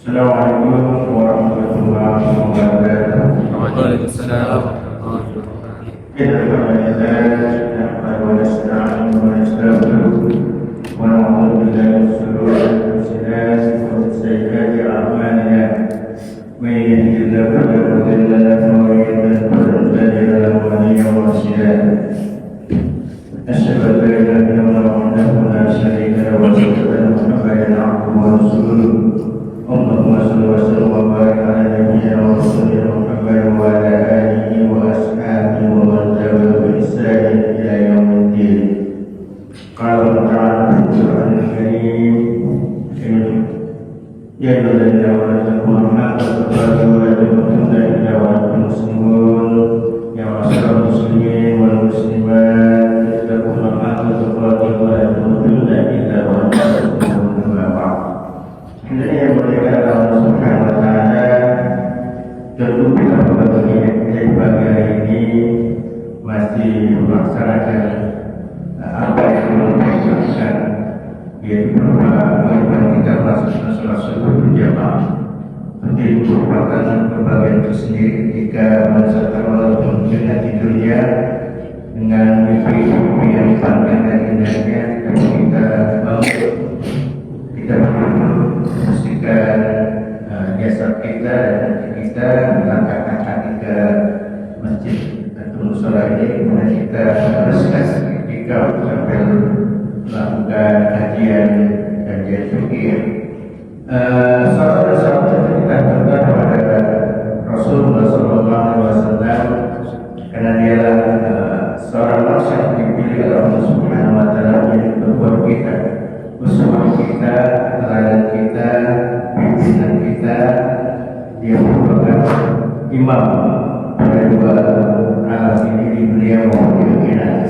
Assalamualaikum warahmatullahi wabarakatuh. Waalaikumsalam. Alhamdulillah, nahmaduhu wa nasta'inuhu wa nastaghfiruh wa na'udzu billahi min shururi anfusina wa min sayyiati a'malina. May yahdihillahu fala mudilla lahu wa may yudlil falan tajida lahu waliyyan murshida. Asyhadu an la ilaha illallah wahdahu la syarika lahu wa asyhadu anna Muhammadan 'abduhu wa rasuluh. Allahumma shalli wa sallim wa barik ala nabiyyina wa rasulina Muhammad wa ala alihi wa ashabihi wa man tabi'ahum bi ihsan ila yaumiddin. Qala ta'ala fil Qur'anil Karim, ya ayyuhalladzina amanu haqqa tuqatih wa la tamutunna illa wa antum muslimun. Ya ma'asyiral muslimin wal muslimat, ittaqullaha haqqa tuqatih wa la tamutunna illa wa antum muslimun. Hendaknya yang berdekat Allah Subhanahu wa Ta'ala, tentu kita bagi hari ini masih melaksanakan apa yang dilaksanakan, yaitu bagaimana kita melaksanakan sholat subuh berjamaah. Tentu itu merupakan kebahagiaan tersendiri ketika menyesalkan walaupun dengan tidurnya dengan mimpi-mimpi yang panjang dan indahnya, tapi kita bangun, kita memastikan jasad kita dan kita melangkahkan kaki ke masjid atau musola ini, kemudian kita teruskan ketika sambil melakukan kajian fikih. Sahabat-sahabat kita berdoa kepada Rasulullah SAW karena dialah seorang manusia yang dipilih oleh Allah Subhanahu wa Ta'ala menjadi pembuat kita, uswah kita, teladan kita, pimpinan kita. Dia merupakan imam pada dua alam ini di dunia maupun di akhirat.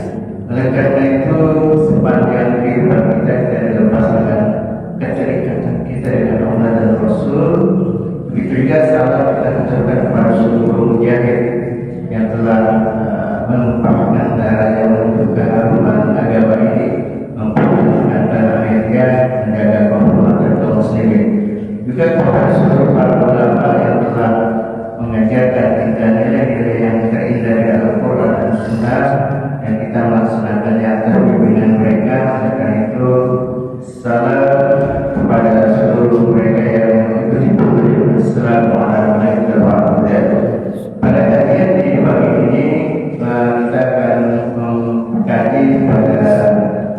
Oleh karena itu, sepanjang kehidupan kita tidak lepas dengan keterikatan kita dengan Allah dan Rasul. Begitu juga salam kita ucapkan kepada seluruh mujahid yang telah menumpahkan darahnya untuk keharuman agama ini, memperjuangkan tanah airnya, menjaga kehormatan kaum muslimin. Juga kepada seluruh para ulama yang telah mengajarkan kita nilai-nilai yang terindah dari Al-Quran dan Sunnah, yang kita melaksanakannya atas bimbingan mereka. Oleh karena itu, salam kepada seluruh mereka yang mengikuti petunjuk Islam. Pada kajian di pagi ini kita akan mengkaji pada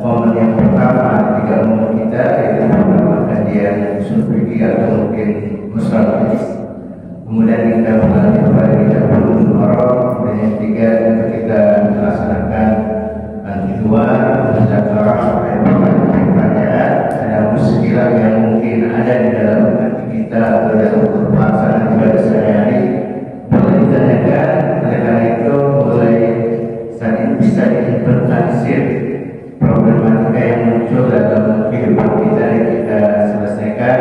momen yang pertama ketika umur kita, yaitu pertama kajian usul fikih atau mungkin mustalah. Kemudian kita berlanjut pada kita Bulughul Maram. Dan yang ketiga kita melaksanakan kedua muzakarah pertanyaan ada muskilah yang mungkin ada di dalam hati kita atau dalam pelaksanaan ibadah sehari-hari boleh ditanyakan. Oleh karena itu mulai saat ini bisa diinventarisir problematika yang muncul dalam kehidupan kita yang kita selesaikan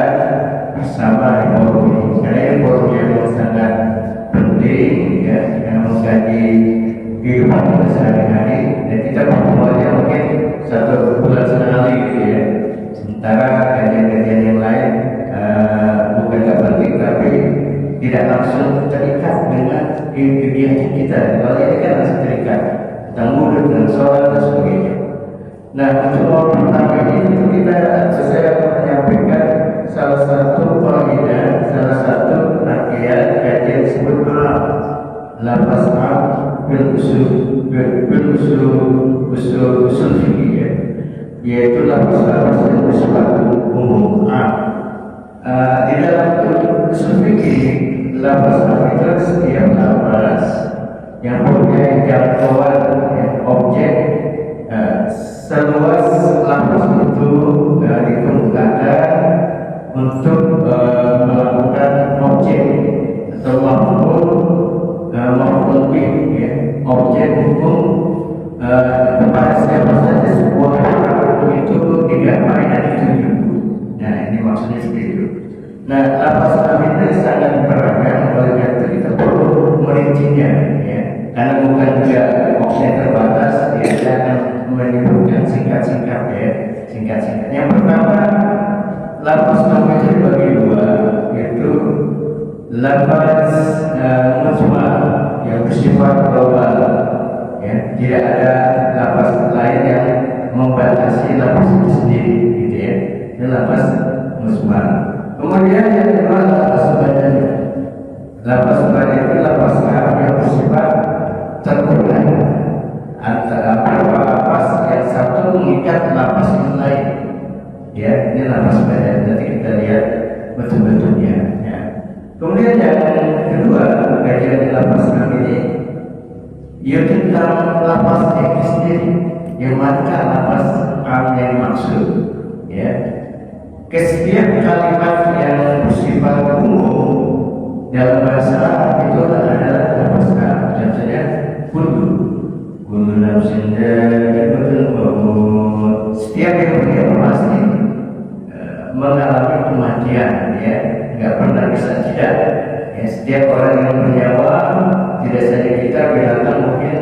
bersama di forum ini. Karena ini forum yang sangat penting ya, yang mengkaji kehidupan kita sehari-hari, dan kita membuatnya mungkin satu bulan sekali gitu ya. Sementara kajian-kajian yang lain bukan tidak penting, tapi tidak langsung terikat dengan kegiatan kita. Kalau ini kan langsung terikat tentang wudhu dan sholat dan sebagainya. Nah, untuk momen pertama ini saya akan menyampaikan salah satu kaidah, salah satu rangkaian kajian disebut lafaz bil usul fikih ya, yaitu lafaz yang bersifat umum. Di dalam usul fikih, lafaz itu setiap lafaz yang punya jangkauan objek seluas lafaz itu dikemukakan untuk melakukan objek atau maf'ul bih ya, objek hukum kepada siapa saja sebuah hukum itu digambarkan dan ditunjuk. Nah, ini maksudnya seperti itu. Nah, lafaz ini sangat beragam, oleh karena itu kita perlu merincinya ya, karena bukan juga waktunya terbatas. Ya, saya akan menyebutkan singkat-singkat ya, singkat-singkat. Yang pertama, lafaz itu dibagi dua, yaitu lafaz mujmal yang bersifat global, ya, tidak ada lafaz lain yang membatasi lafaz itu sendiri, gitu ya. Ini lafaz mujmal. Kemudian yang kedua lafaz badani. Lafaz badani itu lafaz yang bersifat terbuka antara beberapa lafaz yang satu mengikat lafaz yang lain, ya. Ini lafaz badani. Nanti kita lihat betul-betulnya, ya. Kemudian yang kedua, kajian lafaz ini ia tentang lafaz itu sendiri, yang mana lafaz yang dimaksud, ya. Setiap kalimat yang bersifat umum dalam bahasa Arab itu adalah lafaz Arab. Contohnya kullu nafsin dha'iqatul maut. Setiap yang beriman pasti mengalami kematian, ya. Nggak pernah bisa tidak, ya. Setiap orang yang bernyawa, tidak saja kita, binatang mungkin,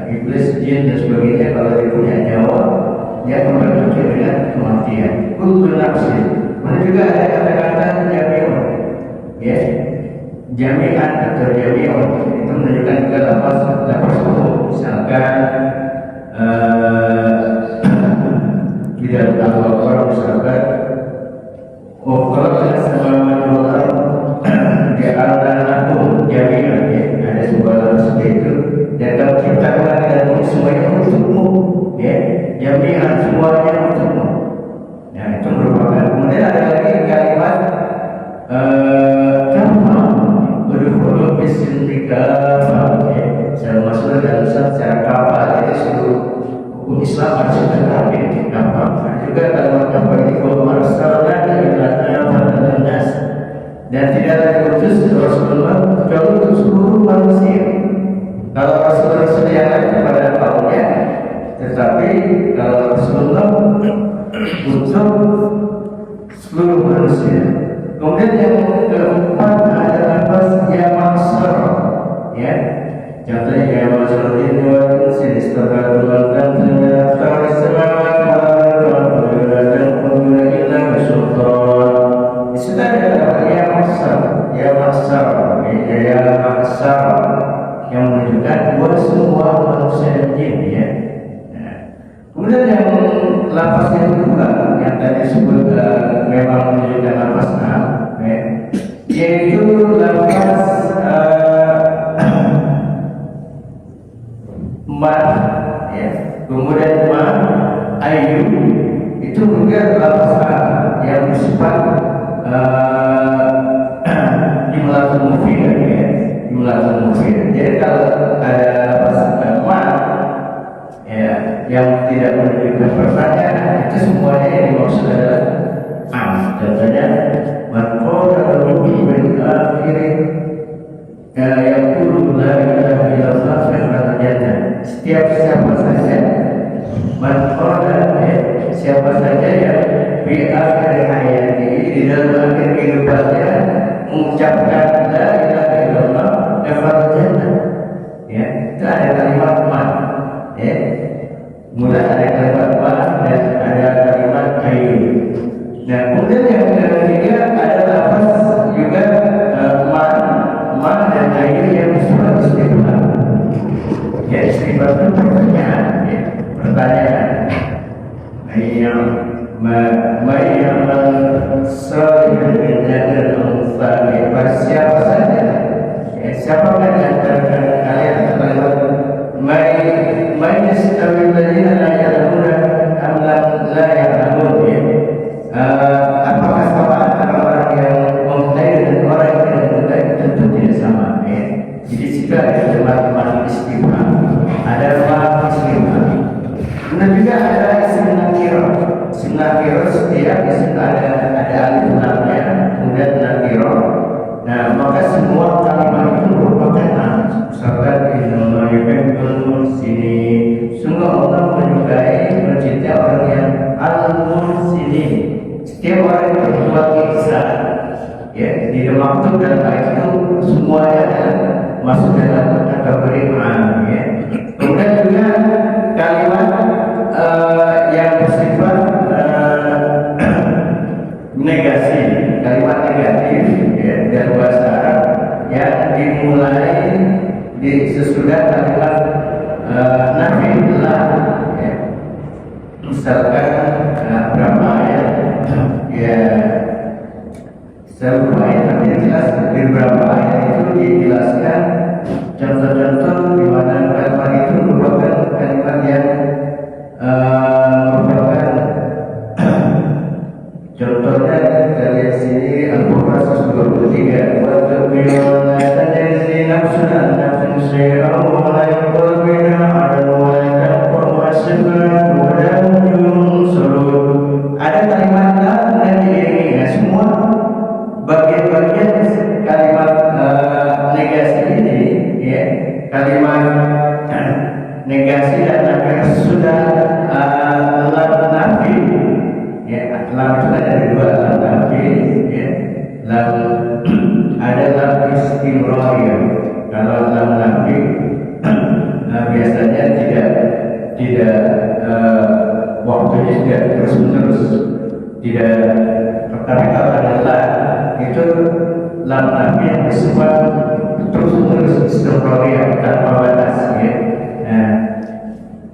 iblis, jin dan sebagainya, kalau dia punya nyawa, dia akan berpikir dengan kematian. Kullu nafsin. Mana juga ada kata-kata jami'un, ya, jami'an atau jami'un itu menunjukkan juga lafaz umum. Misalkan di dalam Al-Qur'an misalkan Ukhra sama di antara jami'an, ya, ada sebuah lafaz itu, dan kalau kita dengan semuanya untukmu, ya, jami'an semuanya untukmu. Nah, itu merupakan. Kemudian ada lagi kalimat kama berhuruf bismika, ya, saya masuk dalam secara kapal, jadi seluruh hukum Islam harus tetapi kapal. Juga kalimat kapal ini dan tidak diutus Rasulullah kecuali untuk seluruh manusia. Kalau Rasul yang lain kepada kaumnya, tetapi kalau Rasulullah untuk seluruh manusia. Kemudian yang keempat adalah lafaz ya maksar, ya. Contohnya ya maksudin wa insin istaqalukan ternyata semawat dan qulna illa bisultan. Disitu ada ya maksar, ya maksar yang menunjukkan buat semua manusia dan jin, ya. Kemudian yang lafaz yang kedua yang tadi disebut memang menunjukkan lafaz am, ya, yaitu lafaz ma, ya. Kemudian ma ayu itu juga lafaz am yang bersifat jumlatul mufid, ya, jumlatul mufid. Jadi kalau ada lafaz ma, ya, yang tidak menunjukkan pertanyaan, itu semuanya yang dimaksud adalah am. Contohnya maqala min akhirin yang qulu la ilaha illallah fil jannah. Setiap siapa saja maqala, siapa saja yang di akhir hayati, di dalam akhir kehidupannya mengucapkan la ilaha illallah fil jannah, ya, itu ada kalimat ma, ya. Mulai ada kalimat ma dan ada kalimat ayu. Nah, kemudian yang ketiga ada lafaz juga ma dan ayu yang bersifat istifham. Ya, istifham itu pertanyaan, ya, pertanyaan. Yang sahih dengan siapa saja, ya, siapa di antara kalian kalimat may yastawi alladziina la ya'lamuuna am la ya'lamuun, ya. Apakah sama antara orang yang mengetahui dan orang yang tidak mengetahui? Tentu tidak sama, ya. Jadi jika ada teman-teman istifham, ada lafaz istifham. Kemudian juga ada isim nakirah. Isim nakirah setiap isim ada alif lamnya, kemudian nakirah. Nah, maka semua kalimat itu merupakan nam. Misalkan innama yuhibbul muhsinin, sungguh Allah menyukai, mencintai orang yang al-muhsinin, setiap orang yang berbuat ihsan, ya. Tidak maksud dalam ayat itu semuanya masuk dalam kategori am, ya. Kemudian juga kalimat yang bersifat negasi, kalimat negatif, ya, dalam bahasa Arab dimulai di sesudah kalimat nafi lah, ya. Misalkan berapa ayat, ya sebuah ayat tapi jelas di beberapa ayat itu dijelaskan contoh-contoh di mana kalimat itu merupakan kalimat yang merupakan contohnya dari sini Al-Qur'an 123 wa tu'minuna tajzi nafsun an nafsin syai'an wa la yuqbal minha 'adlun wa la taqwa wa sabran wa la yunsarun. Ada kalimat la dan diiringi semua bagian-bagian kalimat negasi ini, ya, kalimat negasi dan nafi sudah lam nafi, ya, lam itu ada dua, lam nafi, ya, lam ada lam istimrariyah. Kalau lam nafi biasanya tidak waktunya tidak terus-menerus, tidak. Tapi kalau ada lam itu lam nafi yang bersifat terus-menerus istimrariyah tanpa batas, ya. Nah,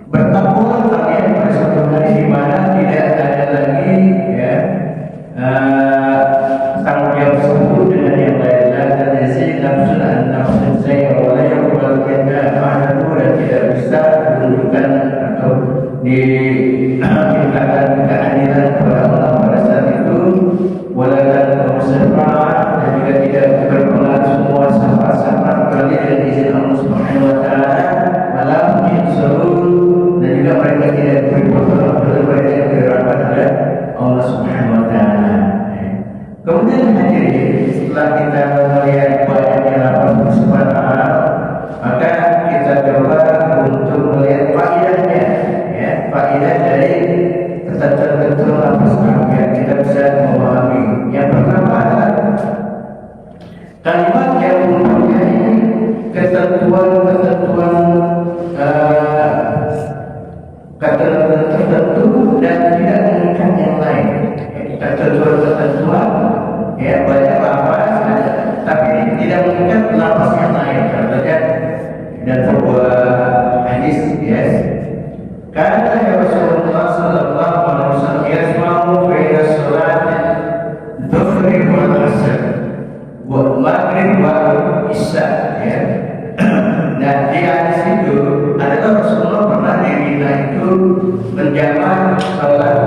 bertakwa kalian pada suatu hari di mana tidak ada lagi, ya, tanggung jawab sempurna dengan yang lain, dan jadi nafsu dan nafsu saya oleh yang berkaitan ada dan tidak bisa menunjukkan atau dimintakan keadilan kepada Allah pada saat itu, walaupun bersama dan juga tidak berpengaruh semua sahabat-sahabat kecuali dengan izin Allah Subhanahu Wa Taala, malam insurun, dan juga mereka tidak diberi pertolongan oleh mereka yang dirahmati oleh Allah Subhanahu Wa Taala. Kemudian hadirin, setelah kita melihat banyaknya lafaz bersifat am, maka kita coba untuk melihat faedahnya, ya, faedah dari ketentuan lafaz am yang kita bisa memahami. Yang pertama adalah kalimat yang mempunyai ketentuan tertentu dan tidak mengikat yang lain. Ketentuan, ya, banyak lafaz tapi tidak mengikat lafaz yang lain. Contohnya dan sebuah hadis, ya, kata ya Rasulullah sallallahu alaihi wasallam yasma'u baina salat dhuhri wal asr wa maghrib wal isya, ya. Nah, di hadis itu adalah Rasulullah pernah di Mina itu menjamak salat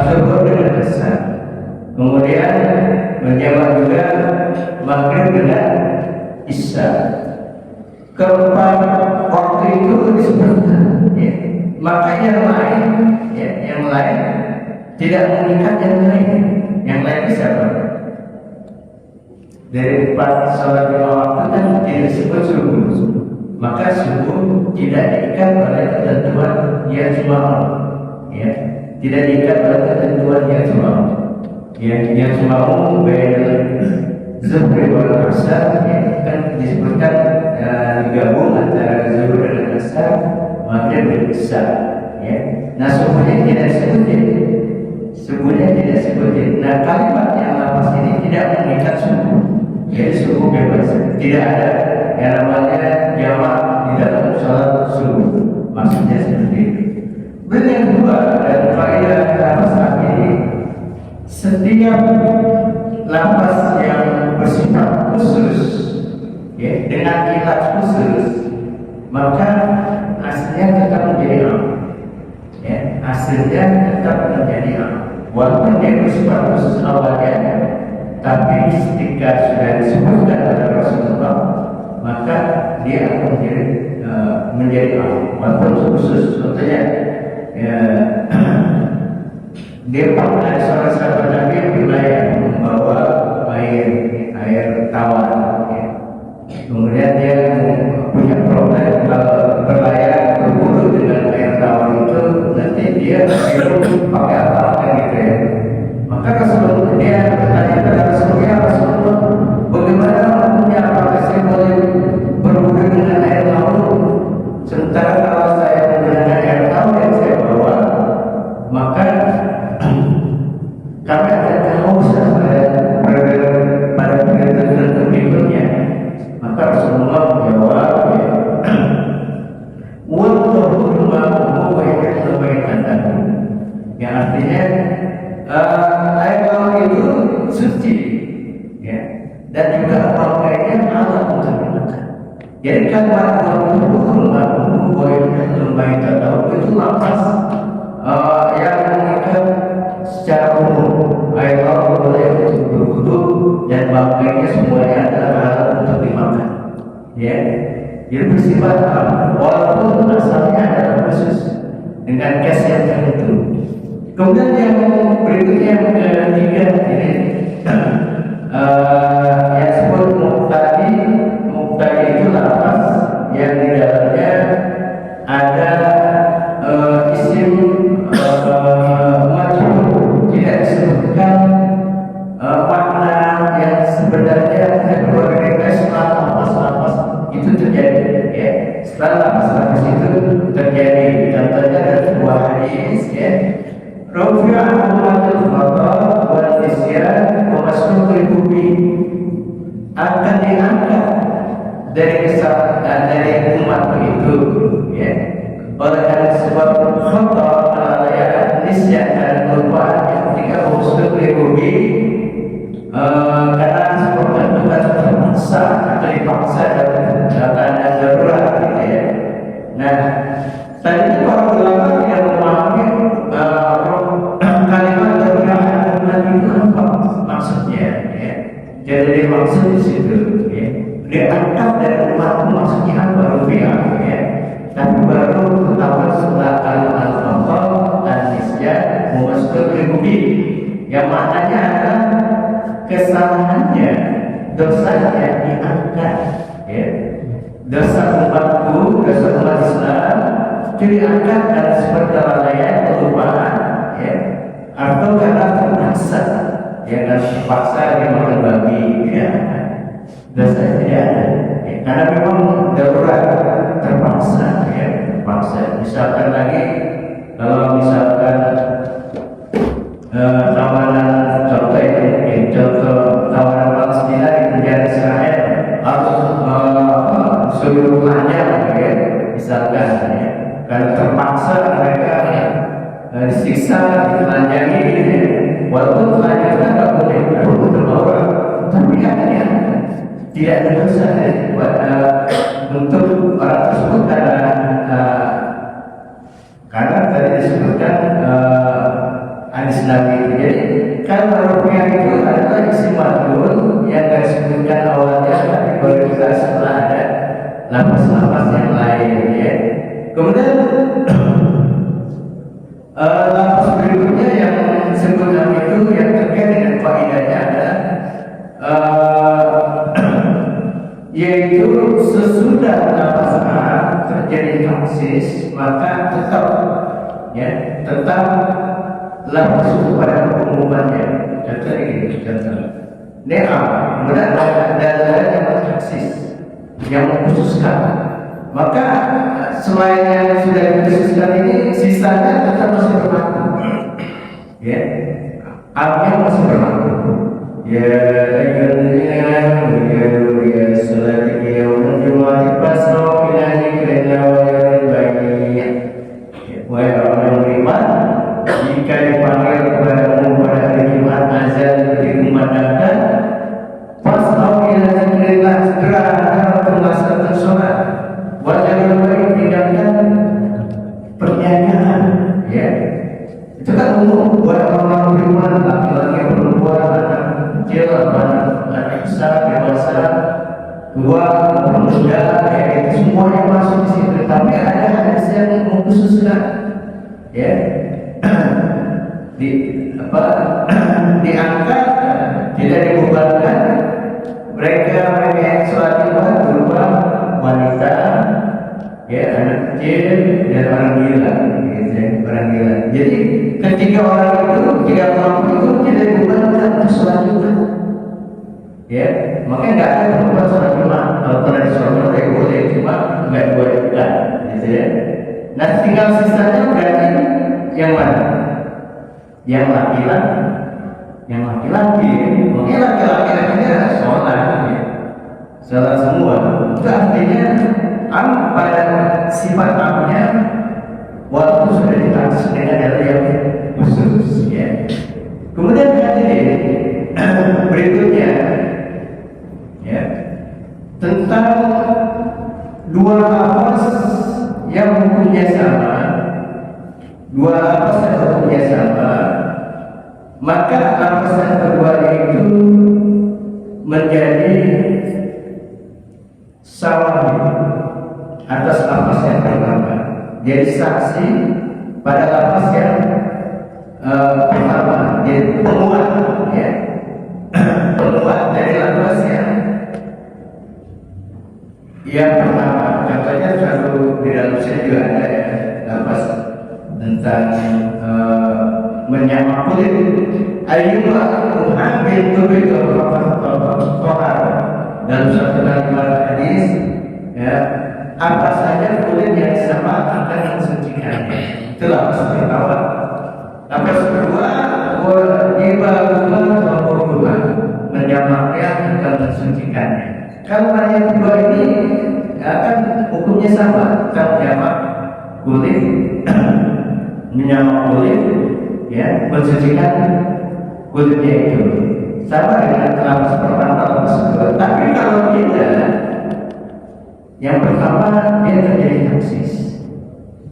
zuhur dengan asar, kemudian menjamak juga maghrib dengan isya. Keempat waktu itu disebutkan, ya. Maka yang lain, ya, yang lain tidak mengikat yang lain. Yang lain bisa berapa? Dari 4 salat 5 waktu kan tidak disebut subuh, maka subuh tidak diikat oleh ketentuan yang jumlah, ya, tidak diikat oleh ketentuan yang jumlah, ya, yang jumlah zuhur wal asar, ya, kan disebutkan digabung antara zuhur dan asar, maghrib dan isya, ya. Nah, subuhnya tidak disebutin, subuhnya tidak disebutin. Nah, kalimat yang lafaz ini tidak mengikat subuh. Jadi subuh bebas, tidak ada yang namanya jamak di dalam sholat subuh. Maksudnya seperti itu. Dan yang kedua, dan faedah lafaz ini, setiap lafaz yang bersifat khusus, ya, dengan ilat khusus, maka aslinya tetap menjadi am, ya, aslinya tetap menjadi am. Walaupun dia bersifat khusus awalnya, tapi ketika sudah disebutkan oleh Rasulullah, maka dia akan menjadi am. Walaupun khusus, contohnya, ya, dia pernah ada seorang sahabat Nabi yang berlayar membawa air tawar, ya. Kemudian dia punya problem kalau berlayar berburu dengan air tawar itu, nanti dia minum pakai apa gitu, ya. Maka Rasulullah dia bertanya kepada Rasulullah, bagaimana hukumnya, apakah saya boleh berburu dengan air laut? Sementara kalau saya menggunakan air tawar yang saya bawa, maka kami akan kehausan pada suci, ya, dan juga pakainya halal untuk dimakan. Jadi kata itu lapas yang mengikat secara umum air laut boleh untuk berwudu dan pakainya semuanya adalah halal untuk dimakan. Ya, jadi bersifat walaupun asalnya adalah khusus dengan kes yang tertentu. Kemudian yang berikutnya yang ketiga ini yang disebut muqtadi. Muqtadi itu lapas yang di dalamnya ada isim majhul, tidak disebutkan makna yang sebenarnya keluarga setelah lapas itu terjadi, ya. Setelah lapas itu terjadi, contohnya ada sebuah hadis, ya. Rafi'a umatul khata wal nisyan wa masrufil kubi, akan diangkat dari kesalahan dari umat itu, ya, oleh karena sebab khata kelalaian, nisyan dan kelupaan yang ketika masrufil kubi karena sebabkan bukan terpaksa atau dipaksa dalam keadaan darurat, gitu, ya. Nah, tadi para ulama tidak memahami kalimat darurat itu apa maksudnya, ya. Jadi maksud di situ, ya, diangkat dari umat maksudnya apa, rupiah, ya. Tapi baru ketahuan setelah al-fatah dan nisyan mumasdar ribubi, yang maknanya adalah kesalahannya, dosanya diangkat, ya. Dosa umatku, dosa umat Islam diangkat karena seperti kelalaian, kelupaan, ya, atau karena terpaksa, ya, karena terpaksa dia makan babi, ya, dosa tidak ada, ya, karena memang darurat, terpaksa, ya, terpaksa. Misalkan lagi, kalau misalkan tawanan, contoh ini, contoh tawanan Palestina di penjara Israel harus suruh belanja, ya, misalkan, ya, karena terpaksa mereka disiksa, ditelanjangi, gitu, ya. Walaupun telanjang kan nggak boleh, walaupun terbawa, tapi akhirnya tidak ada dosa, ya, untuk orang tersebut karena tadi disebutkan hadis Nabi itu. Jadi kalau rupiah itu adalah isim majhul yang disebutkan awalnya, tapi baru juga setelah ada lapas-lapas yang lain, ya. Kemudian lapas berikutnya yang disebut Nabi itu yang terkait dengan faedahnya adalah yaitu sesudah lapas terjadi taksis, maka tetap, ya, tetap lapas itu pada pengumumannya. Contoh ini, contoh kemudian ada yang taksis yang mengkhususkan, maka selain yang sudah dikhususkan ini, sisanya tetap masih berlaku, ya, artinya masih berlaku. Ya ayyuhalladzina ya salati yaumul jumu'ati fasau ila dzikrina wa yaril bayyin. Wahai orang yang beriman, jika dipanggil kepadamu pada hari Jumat azan dikumandangkan, fasau ila dzikrina, segera untuk melaksanakan sholat. Wa yaril bayyin, tinggalkan perniagaan, ya. Itu kan umum buat orang beriman, laki-laki, perempuan, anak kecil, anak besar, dewasa, tua, muda, ya, itu semuanya masuk di situ. Tapi ada hadis yang mengkhususkan, ya, diangkat, tidak dibebankan mereka yang sholat Jumat berupa wanita, ya, anak kecil dan orang gila, gitu, orang gila. Jadi ketiga orang itu, tiga kelompok itu tidak dibebankan untuk sholat Jumat, ya. Makanya nggak ada perempuan sholat Jumat. Kalau pernah di sholat Jumat, ya boleh, cuma nggak diwajibkan, gitu, ya. Nah, tinggal sisanya berarti yang mana? Yang laki-laki, yang laki-laki, mungkin laki-laki akhirnya sholat, ya. Sholat semua. Itu artinya pada sifat amnya, walaupun sudah ditaksis dengan dalil yang khusus, ya. Kemudian hadirin, tentang dua lafaz yang hukumnya sama, maka lafaz yang kedua itu menjadi sawahid atas lafaz yang pertama. Jadi saksi pada lafaz yang pertama, jadi penguat, ya, penguat dari lafaz yang pertama. Contohnya selalu di dalam saya juga ada ya, lafaz tentang menyamak kulit. Ayyuha muhammad tubitul tohar, dalam satu kalimat hadis, ya, apa saja kulit yang sama akan mensucikannya. Itu lafaz pertama. Lafaz kedua, wajibahuma wa menyamaknya akan mensucikannya. Kalau yang kedua ini akan hukumnya sama, kita menyamak kulit, menyamak kulit, ya, mensucikan kulitnya itu sama dengan lafaz pertama, lafaz kedua. Tapi kalau tidak, yang pertama dia terjadi taksis,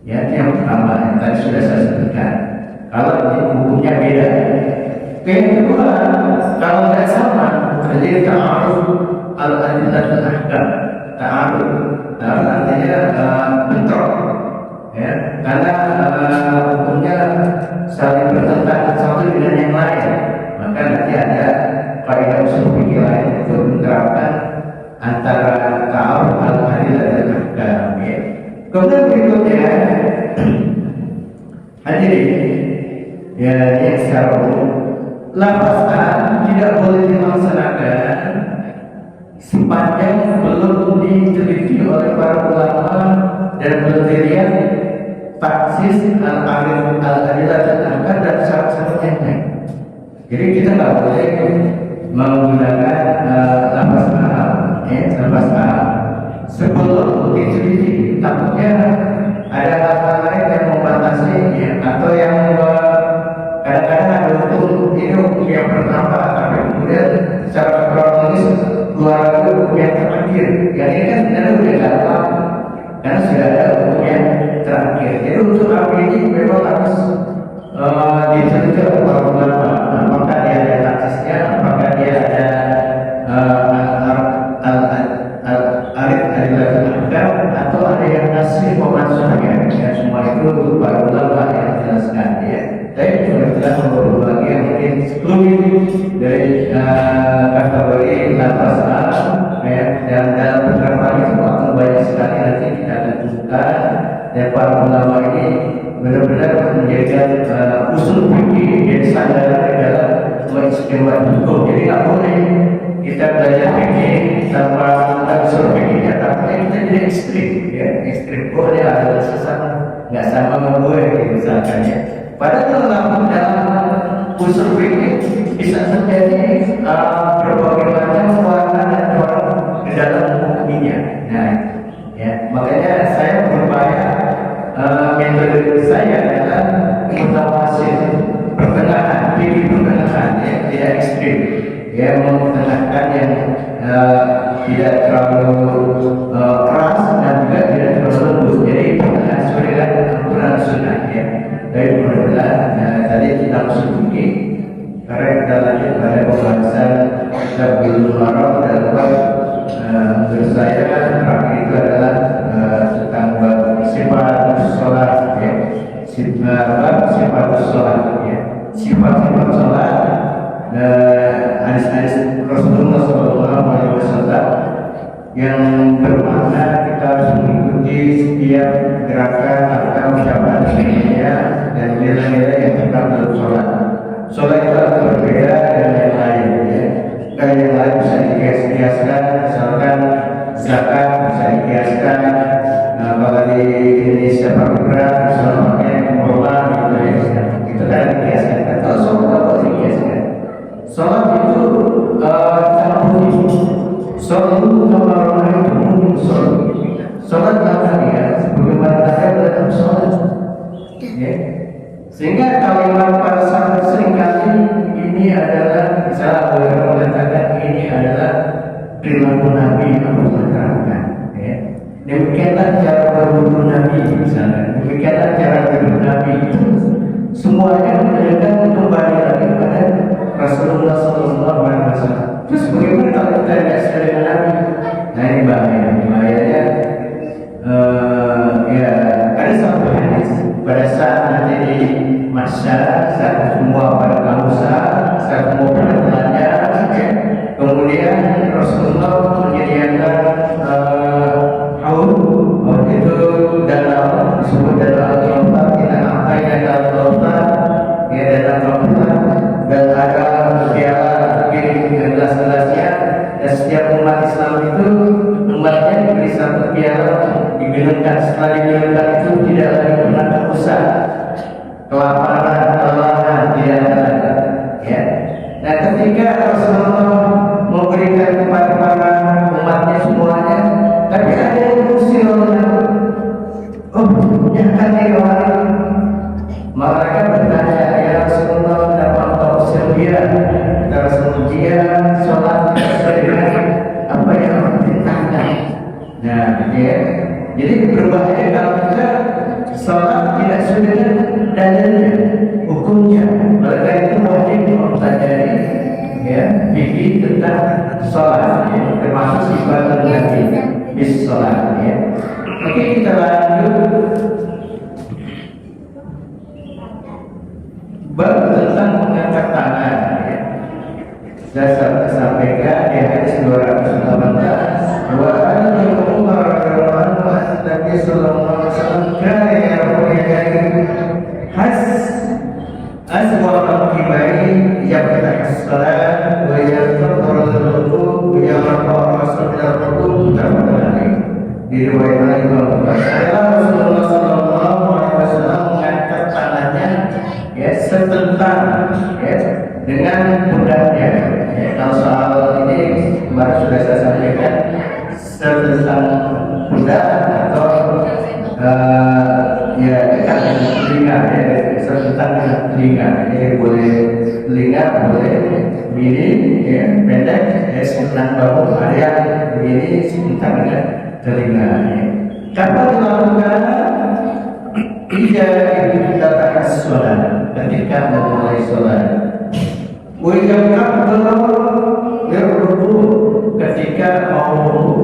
ya, yang pertama yang tadi sudah saya sebutkan. Kalau ini hukumnya beda. Yang kedua, kalau tidak sama, terjadi ta'aruf al-adillatul ahkam. Ta'aruf artinya bentrok, ya, karena hukumnya saling bertentangan satu dengan yang lain. Maka nanti ada kaidah usul fikih lain untuk menerapkan antara ta'aruf al-adillatul ahkam, ya. Kemudian berikutnya, hadirin, ya, yang secara umum, lafaz A tidak boleh dilaksanakan sepanjang belum diteliti oleh para ulama dan belum dilihat taksis al-arif al-adillatul ahkam dan syarat-syarat yang lain. Jadi kita nggak boleh menggunakan lafaz A, ya, lafaz A sebelum diteliti. Takutnya ada hal lain yang membatasi, ya, atau yang kadang-kadang ada hukum ini hukum yang pertama, tapi kemudian secara kronologis keluar hukum yang terakhir. Yang ini kan sebenarnya sudah tidak lama, karena sudah ada hukum yang terakhir. Jadi untuk apa ini memang harus diteliti oleh para ulama. Apakah dia ada taksisnya, apakah dia ada arif adillatul ahkam, atau ada yang nasih pemansuhnya. Ya, semua itu para ulama yang menjelaskan, ya. Tapi sudah berbagi yang mungkin sebelum dari kategori lafaz A, ya, dan dalam beberapa itu akan banyak sekali nanti kita akan temukan. Dan para ulama ini benar-benar menjaga usul fikih yang sadar dalam mengistimewa hukum. Jadi nggak boleh kita belajar fikih tanpa usul fikihnya, tapi kita jadi ekstrim, ya, ekstrim. Boleh ada sesat, nggak sama sama gue, gitu, misalkan, ya. Padahal dalam usul fikih bisa terjadi berbagai macam warna dan form di dalam hukumnya. Nah, ya, makanya saya berupaya metode saya adalah mutawasit, pertengahan, pilih pertengahan, ya, tidak ekstrim, ya, mempertengahkan yang tidak terlalu keras dan juga tidak terlalu lembut. Jadi pertengahan sesuai dengan Al-Quran Sunnah, ya. Baik, mudah-mudahan tadi kita usul fikih, karena kita lanjut pada pembahasan Tabghilul Maram dalam menurut saya terakhir itu adalah tentang sifat sholat, ya, sifat sholat, ya, sifat sholat, hadis-hadis Rasulullah SAW yang bermakna kita harus mengikuti setiap gerakan atau ucapan dirinya dan nilai-nilai yang terkait dalam sholat. Sholat itu berbeda dengan yang lain, ya. Kayak yang lain bisa dikiaskan, misalkan zakat bisa dikiaskan. Kalau di Indonesia berat, misalnya pakai kurban, gitu, ya. Itu kan dikiaskan. Kalau sholat apa dikiaskan? Sholat itu cara bunyi. Sholat itu kalau orang itu mungkin sholat apa ya? Sebagaimana ada dalam sholat, ya. Sehingga kalimat para sahabat seringkali ini adalah, misalnya boleh mengatakan ini adalah perilaku Nabi Abu Bakar. Kemudian Rasulullah menyediakan haud itu danau, disebut danau Al-Kautsar, kita angkainya danau Al-Kautsar, ya danau Al-Kautsar, dan ada piala piring gelas-gelasnya, dan setiap umat Islam itu umatnya diberi satu piala digenungkan. Setelah digenungkan itu tidak lagi pernah terusah kelaparan, kelelahan, tidak ada, ya. Nah, ketika Rasulullah memberikan kepada para umatnya semuanya, tapi ada yang mengusir orang, oh, jangan orang. Mereka bertanya, ya Rasulullah, kenapa engkau usir dia? Kata Rasulullah, dia sholat sesuai dengan apa yang Allah perintahkan. Nah, ya, jadi berbahaya kalau kita sholat tidak sesuai dengan dalilnya, hukumnya. Mereka itu wajib mempelajari, ya, fikih tentang sholat, ya, termasuk sifat Nabi bis sholat, ya. Oke, kita lanjut. Bab tentang mengangkat tangan, ya. Saya sampaikan di hadis 218 bahwa Umar radhiyallahu anhu Nabi sallallahu alaihi wasallam kana yaqulu aswara kibai yabtah as-salat wa yaqra'u al-wudu wa yarfa'u ra'sahu ila al-ruku' diriwayatkan Imam Bukhari. Rasulullah sallallahu alaihi wasallam mengangkat tangannya, ya, setentang, ya, dengan pundaknya. Ya, kalau soal ini kemarin sudah saya sampaikan, setentang pundak atau ya dekat dengan telinga, ya, setentang dengan telinga. Jadi boleh telinga, boleh miring, ya, pendek, ya, setentang bahu, ada yang begini setentang dengan telinga. Ya. Kapan dilakukan? Iya, kita akan sholat ketika memulai sholat. Wajibkan belum berwudu ketika mau wudu,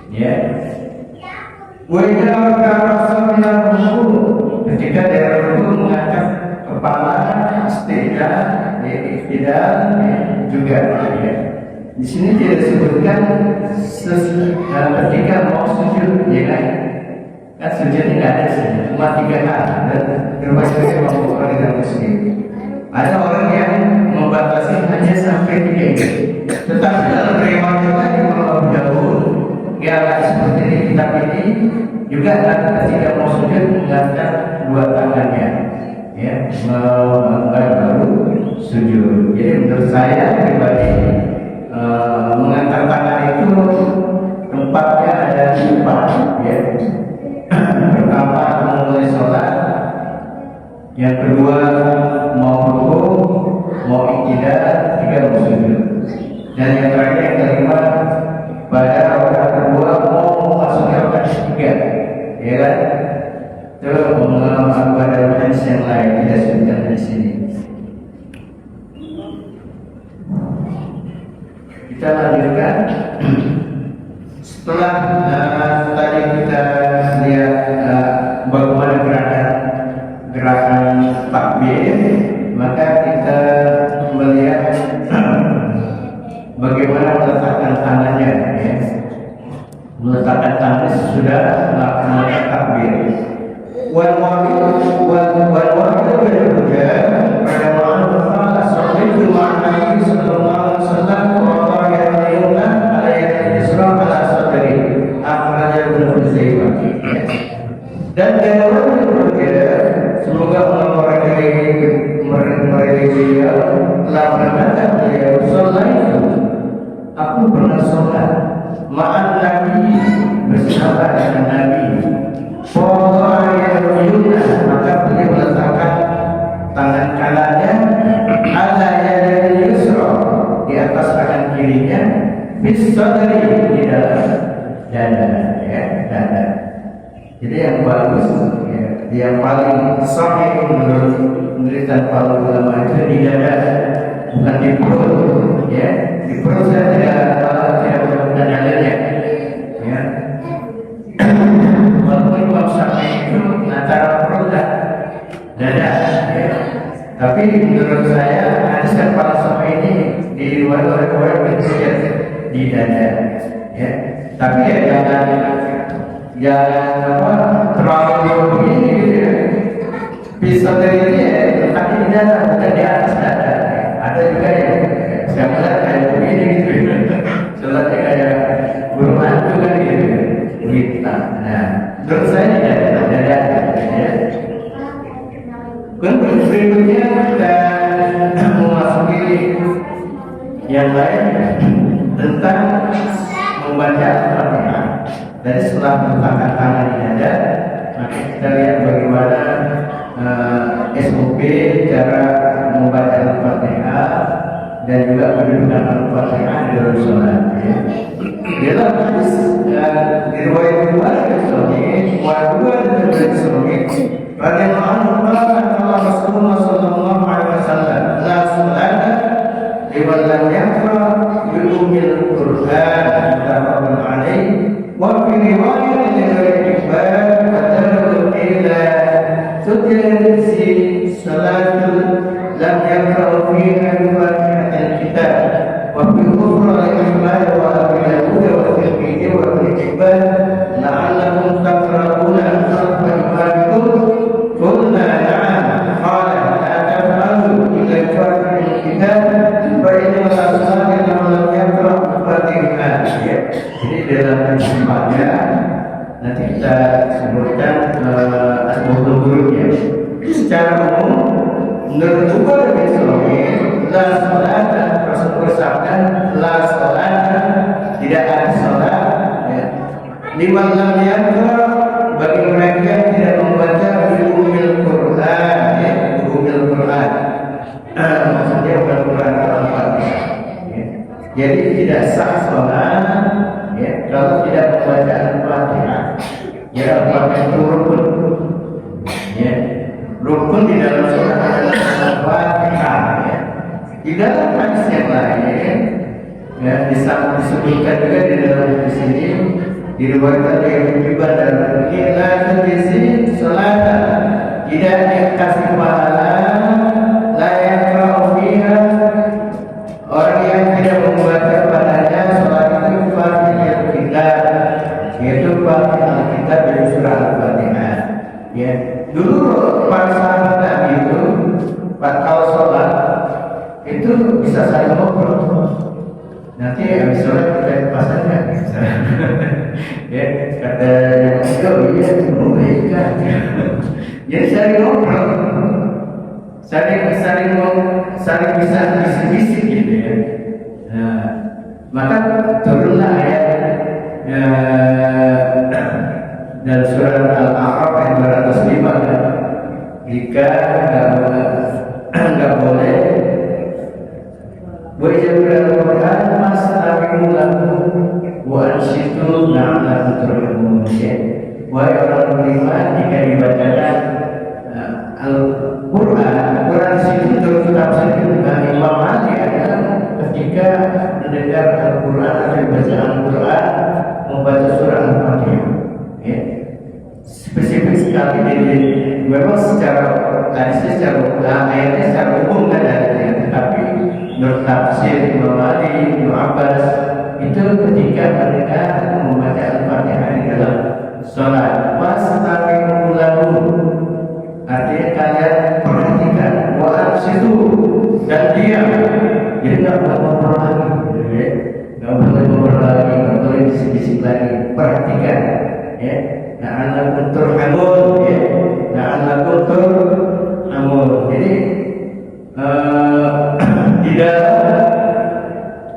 ya. Wajibkan wudu ketika dari wudu mengangkat kepala, istidah, ya, juga, ya. Di sini tidak disebutkan ketika mau sujud, ya kan? Kan sujud tidak ada sujud, cuma 3 hal dan berbagai macam orang yang muslim. Ada orang yang membatasi hanya sampai 3 ini. Tetapi dalam riwayat lain Imam Abu Dawud, ya seperti di kitab ini juga ketika mau sujud mengangkat 2 tangannya, ya, mengangkat baru sujud. Jadi menurut saya pribadi mengangkat tangan itu tempatnya ada 4, ya. Pertama memulai sholat, yang kedua mau rukuk, mau iktidal, 3 mau sujud, dan yang terakhir yang kelima pada rakaat kedua mau masuk rakaat ketiga, ya kan? Terus mengalami pada hadis yang lain tidak sebutkan di sini. Kita lanjutkan. Setelah tadi kita lihat bagaimana gerakan takbir, maka kita melihat bagaimana meletakkan tangannya, ya. Meletakkan tangan sudah melakukan takbir. Wal wahid berbeda pada makna berfala sahih makna Nabi sallallahu alaihi wasallam wa yaquluna ala yadisra ala sadri akhraj Ibnu Huzaimah. Dan dalam berbeda, semoga orang-orang dari dia telah berkata beliau sallaitu, aku pernah sholat ma'an Nabi, bersama dengan Nabi. Maka beliau meletakkan tangan kanannya ala yadil yusra, di atas tangan kirinya, bis sadri, di dalam dada, ya, dada. Jadi yang bagus, ya, yang paling sahih menurut penelitian para ulama itu di dada, bukan di perut, ya. Di perut saya tidak menemukan dalilnya, ya. Walaupun Imam Syafi'i itu antara perut dan dada, ya. Tapi menurut saya hadis yang para sahabat ini di riwayat berisiat di dada, ya. Tapi ya jangan apa terlalu begini gitu ya. Pisau dari ini ya letaknya di dada bukan di atas dada. Ada juga yang saya melihat kayak begini gitu ya. Sholatnya kayak burung hantu kan gitu. Kita, nah, menurut saya tidak ada ya. Kemudian berikutnya kita memasuki yang lain tentang membaca Al-Fatihah. Dari setelah meletakkan tangan di dada, maka kita lihat bagaimana SOP cara membaca Al-Fatihah dan juga kedudukan Al-Fatihah di dalam sholat. Ya. Dalam hadis riwayat Bukhari wa dan Sahih radhiyallahu anhu Rasulullah sallallahu alaihi wasallam la salata liman lam yaqra bi ummil Qur'an muttafaqun alaihi wa fi riwayat Ibn Hibban ila sujud salatul lam yaqra fiha al-Fatihah kitab wa fi ukhra al-Imam wa Abi Dawud wa Tirmidzi wa Ibn Hibban la'allakum taqra'una khalfa imamikum qulna na'am qala la taf'alu illa al-Fatihah kitab fa inna al-salata lam yaqra al-Fatihah. Jadi dalam kesempatnya nanti kita sebutkan asbab-asbabnya. Secara umum menurut Bukhari bin Sahih la salata, Rasul bersabda la salata, tidak ada salat ya. Liman lam yaqra, bagi mereka yang tidak membaca ulumul Quran ya, ulumul Quran. Maksudnya bukan Quran Al-Fatihah ya. Jadi tidak sah salat ya kalau tidak membaca Al-Fatihah. Ya, Al-Fatihah itu rukun ya. Rukun di dalam sholat adalah Al-Fatihah ya. Di dalam hadis yang lain ya, disebutkan juga di dalam hadis ini diriwayatkan dari Ibnu dan ila tadisi salat tidak dikasih pahala la yaqra'u fiha, orang yang tidak membaca padanya salat itu Fatihah kita, yaitu Fatihah kita dari surah Al-Fatihah ya. Dulu para sahabat Nabi itu kalau sholat itu bisa saling ngobrol. Nanti habis sholat kita pasannya ya kata yang itu iya mereka jadi saling ngobrol, saling bisa bisik-bisik gitu ya. Nah, maka turunlah ayat dan surah Al-A'raf ayat 205 kan, jika nggak boleh berjauh Al-Quran mastami'u lahu wa ansitu la'allakum turhamun. Wahai orang beriman, jika dibacakan Al-Quran situ terus tafsir Imam Ali adalah ketika mendengar Al-Quran atau baca Al-Quran membaca surah Al-Fatihah ya. Spesifik sekali jadi memang secara ayatnya secara umum kan ada, tetapi menurut tafsir Imam Ali, Ibnu Abbas itu ketika mereka membaca Al-Fatihah di dalam sholat wastami'u lahu, artinya kalian perhatikan, wa ansitu, dan diam, jadi nggak boleh ngobrol lagi, nggak boleh ngobrol lagi, nggak boleh bisik-bisik lagi, perhatikan ya. La'allakum turhamun ya, la'allakum turhamun. Jadi di dalam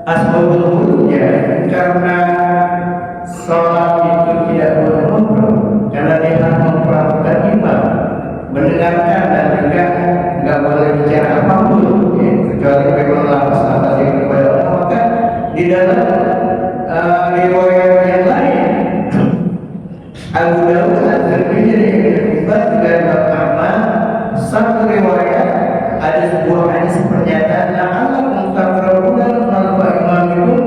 asbabul wurudnya, karena sholat itu tidak boleh ngobrol, karena dia harus memperhatikan imam, mendengarkan, dan juga nggak boleh bicara apapun ya, kecuali memang lapas-lapas yang kepada Allah. Maka di dalam riwayat yang lain Abu Dawud dan Tirmidzi juga Ahmad, satu riwayat ada sebuah hadis pernyataan la'allakum taqra'una khalfa imamikum,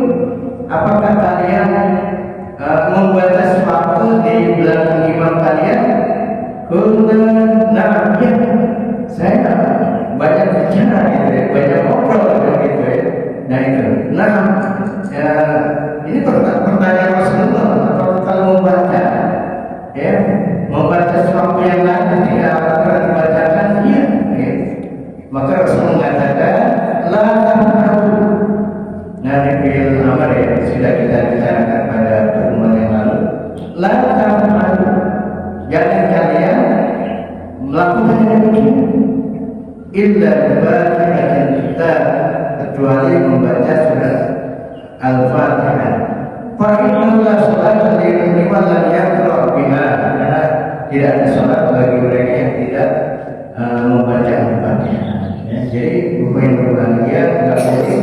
apakah kalian membaca sesuatu di belakang imam kalian? Qulna na'am, ya, saya banyak bicara gitu ya, banyak ngobrol Nah, ya, ini pertanyaan Rasulullah kalau membaca, ya, membaca sesuatu yang lain ketika Al-Quran dibacakan, iya, ya. Maka Rasul mengatakan, la taf'alu. Nah, di film Amr ya, sudah kita bicarakan pada pertemuan yang lalu. La taf'alu. Jangan kalian melakukan yang begini. Illa ba'datin kita, kecuali membaca surat Al-Fatihah. Fa'inallah sholat liman lam yaqra' biha, karena tidak ada sholat bagi mereka yang tidak membaca Al-Fatihah. Ya, jadi buku yang berbahagia tidak boleh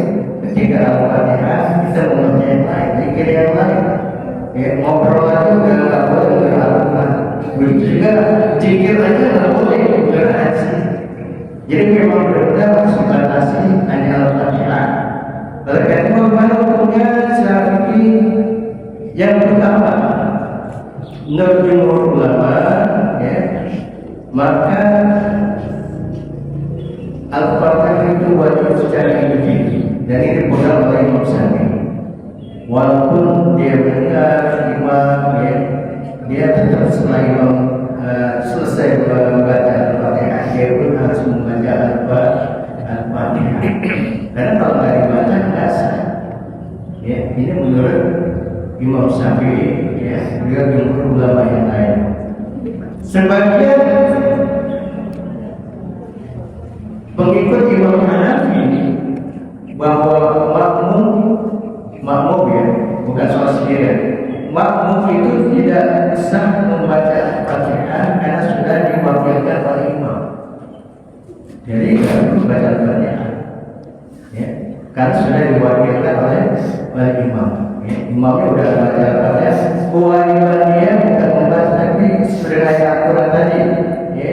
ketika Al-Fatihah kita membaca yang lain, zikir yang lain. Ya, ngobrol aja juga nggak boleh dengan Al-Quran. Begitu juga zikir aja nggak boleh berhaji. Jadi memang benar-benar harus dibatasi hanya Al-Fatihah. Oleh karena itu punya strategi yang pertama, menurut jumhur ulama, ya, maka Al-Fatihah itu wajib secara individu dan ini dipegang oleh Imam Syafi'i. Walaupun dia benar imam, ya, dia tetap setelah imam selesai membaca Al-Fatihah, dia pun harus membaca Al-Fatihah. Karena kalau nggak dibaca nggak sah. Ya, ini menurut Imam Syafi'i, ya, juga jumhur ulama yang lain. Sebagian pengikut Imam Hanafi bahwa makmum ya, bukan soal sendirian. Makmum itu tidak sah membaca Al-Fatihah karena sudah diwakilkan oleh imam. Jadi tidak perlu baca Al-Fatihah, ya, karena sudah diwakilkan oleh imam. Ya, imamnya sudah baca Al-Fatihah. Kewajiban dia bukan membaca, tapi sudah ayat Al-Quran tadi, ya,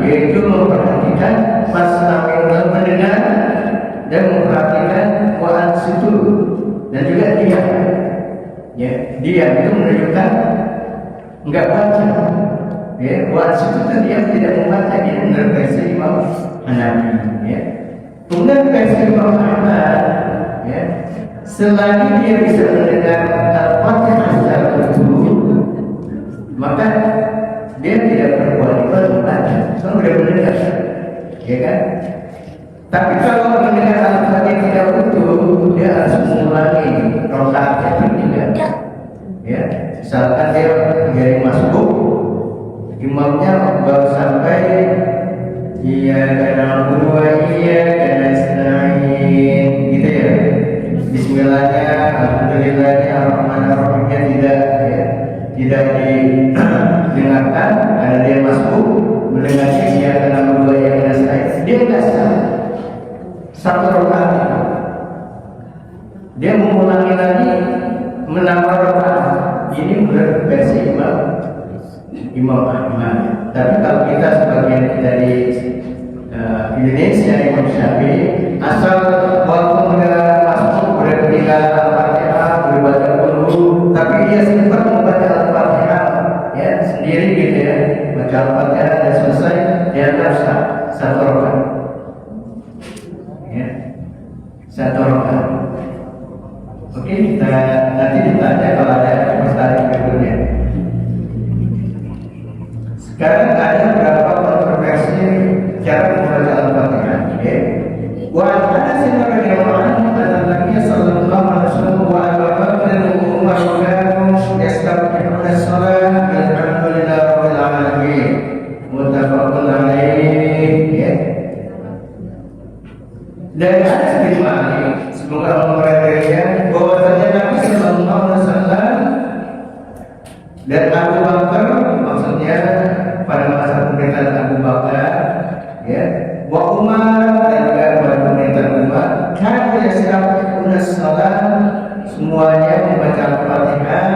yaitu memperhatikan masalah mendengar dan memperhatikan wa'an situ dan juga diam. Ya, diam itu menunjukkan enggak baca. Ya, wa'an situ itu diam tidak membaca. Ini menurut versi Imam Hanafi. Ya. Kemudian versi Imam Ahmad, ya, selagi dia bisa mendengar Al-Fatihah secara utuh, maka dia tidak berkewajiban membaca. Soalnya sudah mendengar, ya kan? Tapi kalau mendengar Al-Fatihah tidak utuh, dia harus mengulangi rakaat ketiga. Ya, misalkan dia dari masbuk, imamnya baru sampai iya karena berdua iya karena nasta'in, gitu ya. Bismillahnya, alhamdulillahnya, ar-Rahmanir-Rahimnya tidak didengarkan karena dia masbuk, mendengarnya iya karena berdua iya karena nasta'in, dia tidak sah. Satu rakaat dia mengulangi lagi menambah rakaat. Ini menurut versi Imam Ahmad. Tapi kalau kita sebagian kita di Indonesia, Imam Syafi'i, asal walaupun sudah masuk berketika Al-Fatihah berbaca dulu, tapi dia sempat membaca Al-Fatihah, ya, sendiri gitu ya, baca Al-Fatihah dan selesai, dia harus satu rakaat. Ya, satu rakaat. Oke, kita nanti ditanya kalau ada pertanyaan berikutnya. Sekarang ada beberapa kontroversi cara membaca Al-Fatihah. Ya. Wa Anas radhiyallahu anhu Nabi sallallahu alaihi wasallam wa Abu Bakar dan Umar kanu yastabihuna shalah alhamdulillah rabbil alamin. Muttafaqun alaih. Ya. Dari Anas bin Malik, semoga Allah meridainya, bahwasanya Nabi sallallahu alaihi wasallam dan Abu Bakar, maksudnya pada masa pemerintahan Abu Bakar, ya, wa Umar dan juga pada pemerintahan Umar, kan yastabihuna shalah, semuanya membaca Al-Fatihah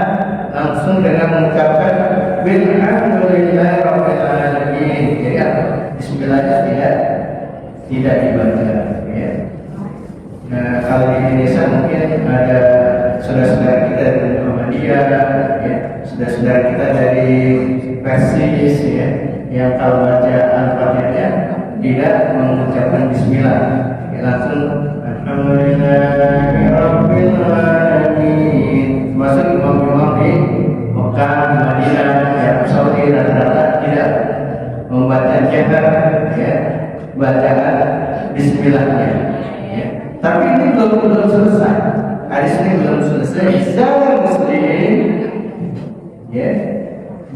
langsung dengan mengucapkan bilhamdulillah rabbil alamin. Jadi bismillahnya tidak dibaca, ya. Nah, kalau di Indonesia mungkin ada saudara-saudara kita dari Muhammadiyah, ya, saudara-saudara kita dari Persis, ya, yang kalau baca Al-Fatihah tidak mengucapkan Bismillah, ya, langsung Alhamdulillahi Rabbil Alamin. Masuk imam-imam di Mekah, di Madinah, di Arab Saudi rata-rata tidak membaca jahar, ya, bacaan Bismillahnya. Ya. Tapi ini belum selesai. Hadis ini belum selesai. Secara Muslim, ya,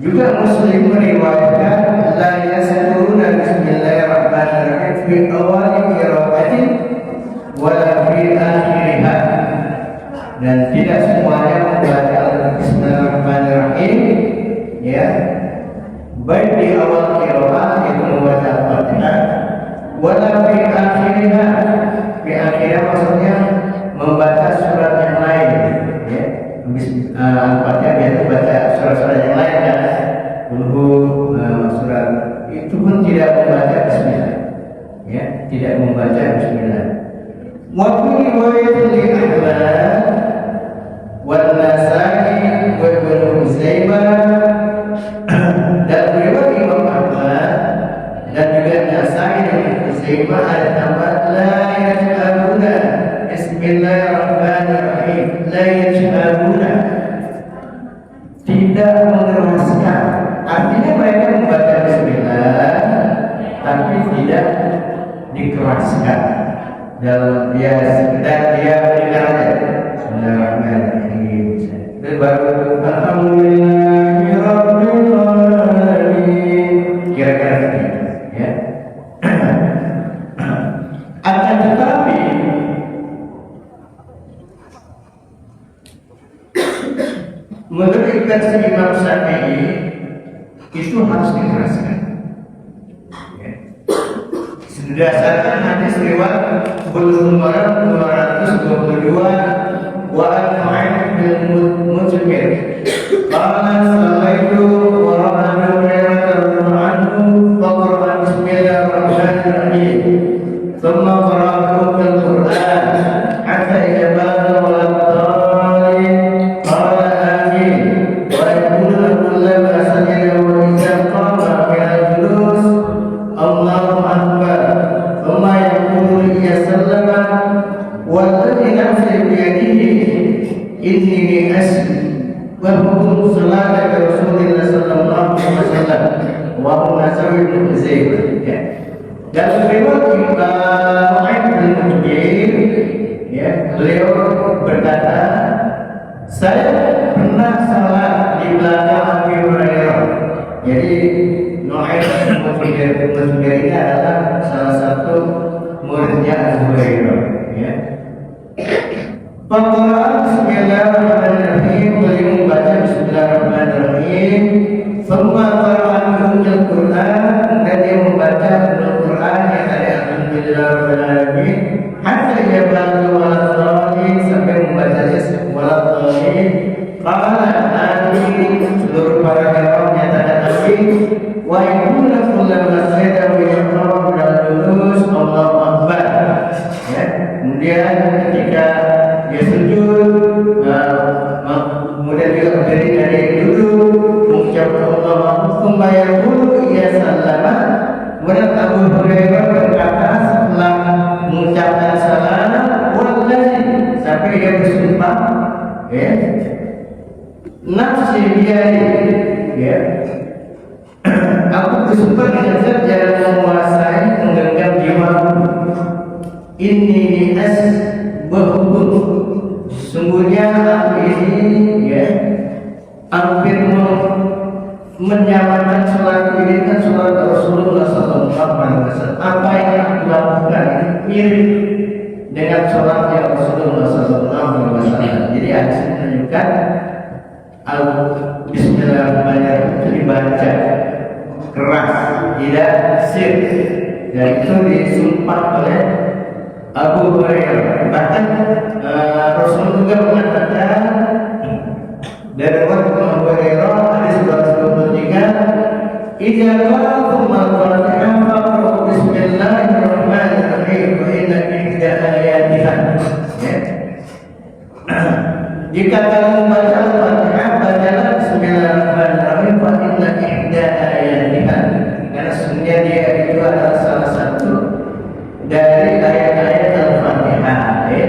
juga Muslim meriwayatkan la yaskuruna Bismillahirrahmanirrahim fi awali qira'atin wala fi akhiriha, dan tidak semuanya membaca Bismillahirrahmanirrahim, ya, baik di awal qira'ah yaitu membaca Al-Fatihah, wala fi akhiriha, fi akhirnya maksudnya membaca surat yang lain, ya. Al-Fatihah biasa baca surat-surat yang lain kan, surat itu pun tidak membaca Bismillah, ya, tidak membaca Bismillah. Wa fi riwayatin li Ahmad wal Nasa'i wa Ibnu Huzaimah, dan riwayat Imam Ahmad dan juga Nasa'i dan Ibnu Huzaimah ada tambahan la yaj'aluna Bismillahirrahmanirrahim, la yaj'aluna, tidak mengeraskan. Artinya mereka membaca Bismillah tapi tidak dikeraskan. Dalam dia sekedar dia berikan aja Bismillahirrahmanirrahim, dan baru Alhamdulillahi Rabbil Alamin, kira-kira begitu, ya. Akan tetapi menurut versi Imam Syafi'i itu harus dikeraskan, ya. Berdasarkan hadis riwayat Bulughul Maram 222 wa an-Nu'aym bin Mujmir qala sallaitu wa ra'ana radhiyallahu anhu faqra Bismillahirrahmanirrahim thumma qara'tu al-Qur'an hatta idza balagha wal-dhalin qala amin wa yaqulu kullama sajada wa idza qama min al-julus Allahu akbar thumma yaqulu ya sallama walladhi nafsi biyadihi inni asbi wa hukum salata Rasulullah sallallahu alaihi wasallam wa hum Nasawi bin Huzaimah, ya. Dalam riwayat Nu'aym bin Mujmir, ya, beliau berkata, saya pernah salat di belakang Abu Hurairah. Jadi Nu'aym bin Mujmir ini adalah salah satu muridnya Abu Hurairah, ya. Faqara Bismillahirrahmanirrahim, beliau membaca Bismillahirrahmanirrahim. Thumma qara'ahu al-Qur'an, dan dia membaca Al-Qur'an yang ada Alhamdulillahirrahmanirrahim hatta yablugha wal-dhalin, sampai membacanya wal-dhalin. Qala amin, seluruh para hamba menyatakan amin. Wa yaqulu kullama sajada wa yaqra'u al-julus Allahu akbar, ya. Kemudian ketika dia sujud, kemudian dia berdiri dari duduk mengucapkan Allahu akbar, thumma yaqulu ya sallama. Kemudian Abu Hurairah berkata setelah mengucapkan salam, wallahi, sampai dia bersumpah, ya, nafsi biyadihi, ya, aku bersumpah dengan zat yang menguasai menggenggam jiwaku, inni asbahukum, sungguhnya aku ini, ya, hampir menyamakan sholat ini kan sholat Rasulullah SAW. Apa yang aku lakukan mirip dengan sholatnya Rasulullah SAW. Jadi hadis ini menunjukkan Bismillahirrahmanirrahim itu dibaca keras, tidak sir, dan itu disumpah oleh Abu Hurairah. Bahkan Rasul juga mengatakan dari riwayat Abu Hurairah hadis 223, idza qara'tum al-Fatihah faqra'u Bismillahirrahmanirrahim wa inna ihda ayatiha, ya. Jika kamu membaca Al-Fatihah, bacalah Bismillahirrahmanirrahim wa inna ihda ayatiha, karena sesungguhnya dia itu adalah salah satu dari ayat-ayat Al-Fatihah, ya.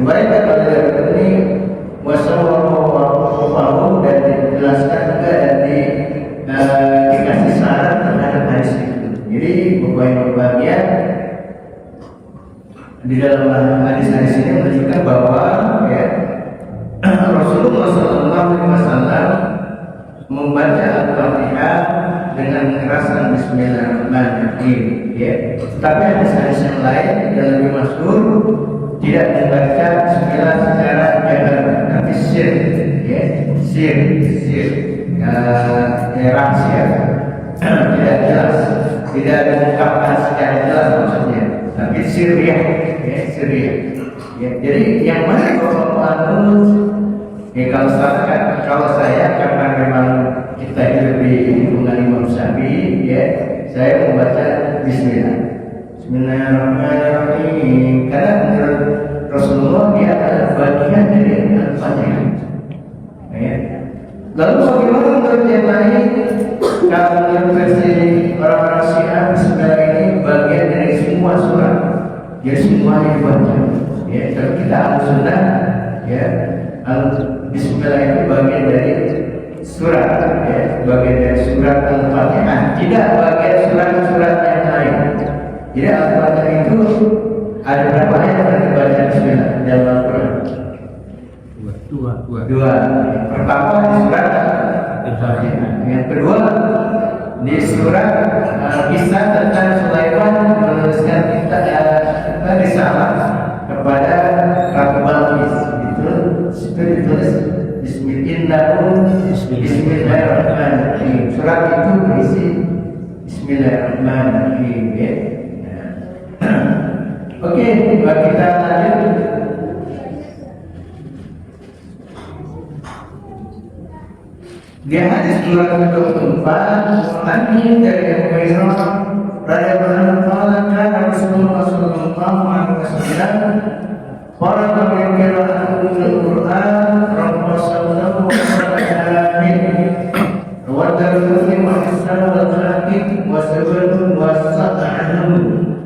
diriwayatkan oleh ini wasallallahu dan dijelaskan juga dan dikasih saran terhadap hadis itu. Jadi Bapak Ibu berbahagia, di dalam hadis-hadis ini menunjukkan bahwa ya Rasulullah SAW membaca Al-Fatihah dengan mengeraskan Bismillahirrahmanirrahim. Ya. Tapi hadis-hadis yang lain yang lebih masyhur tidak membaca Bismillah secara jahar, tapi sir, ya, sir, rahasia, tidak jelas, tidak diungkapkan secara jelas maksudnya, tapi sirriyah, ya, sirriyah. Ya, jadi yang mana ya, kalau saya karena memang kita hidup di lingkungan Imam Syafi'i, ya, saya membaca Bismillah. Bismillahirrahmanirrahim. Karena menurut Rasulullah dia adalah bagian dari Al-Fatihah. Ya. Lalu bagaimana menurut yang lain? Kalau menurut versi orang-orang Syiah, Bismillah ini bagian dari semua surat. Jadi semuanya dibaca. Ya, kalau kita Ahlussunnah, ya, Bismillah itu bagian dari surat, ya, bagian dari surat Al-Fatihah, tidak bagian surat-surat yang lain. Jadi Al-Fatihah itu ada berapa ayat yang dibaca Bismillah dalam Al-Quran? Dua. Pertama di surat Al-Fatihah. Yang kedua di surat kisah tentang Sulaiman menuliskan kita risalah kepada Ratu Balqis. Itu ditulis Bismillahirrahmanirrahim. Surat itu berisi Bismillahirrahmanirrahim. Ya. Oke, kita lanjut. Di hadis 224 Ani dari Abu Hurairah radhiyallahu anhu Rasulullah sallallahu alaihi wasallam para pemimpin Al-Quran Rasulullah amin wa darul wa islam wal hakim wa sabrun wa sabrun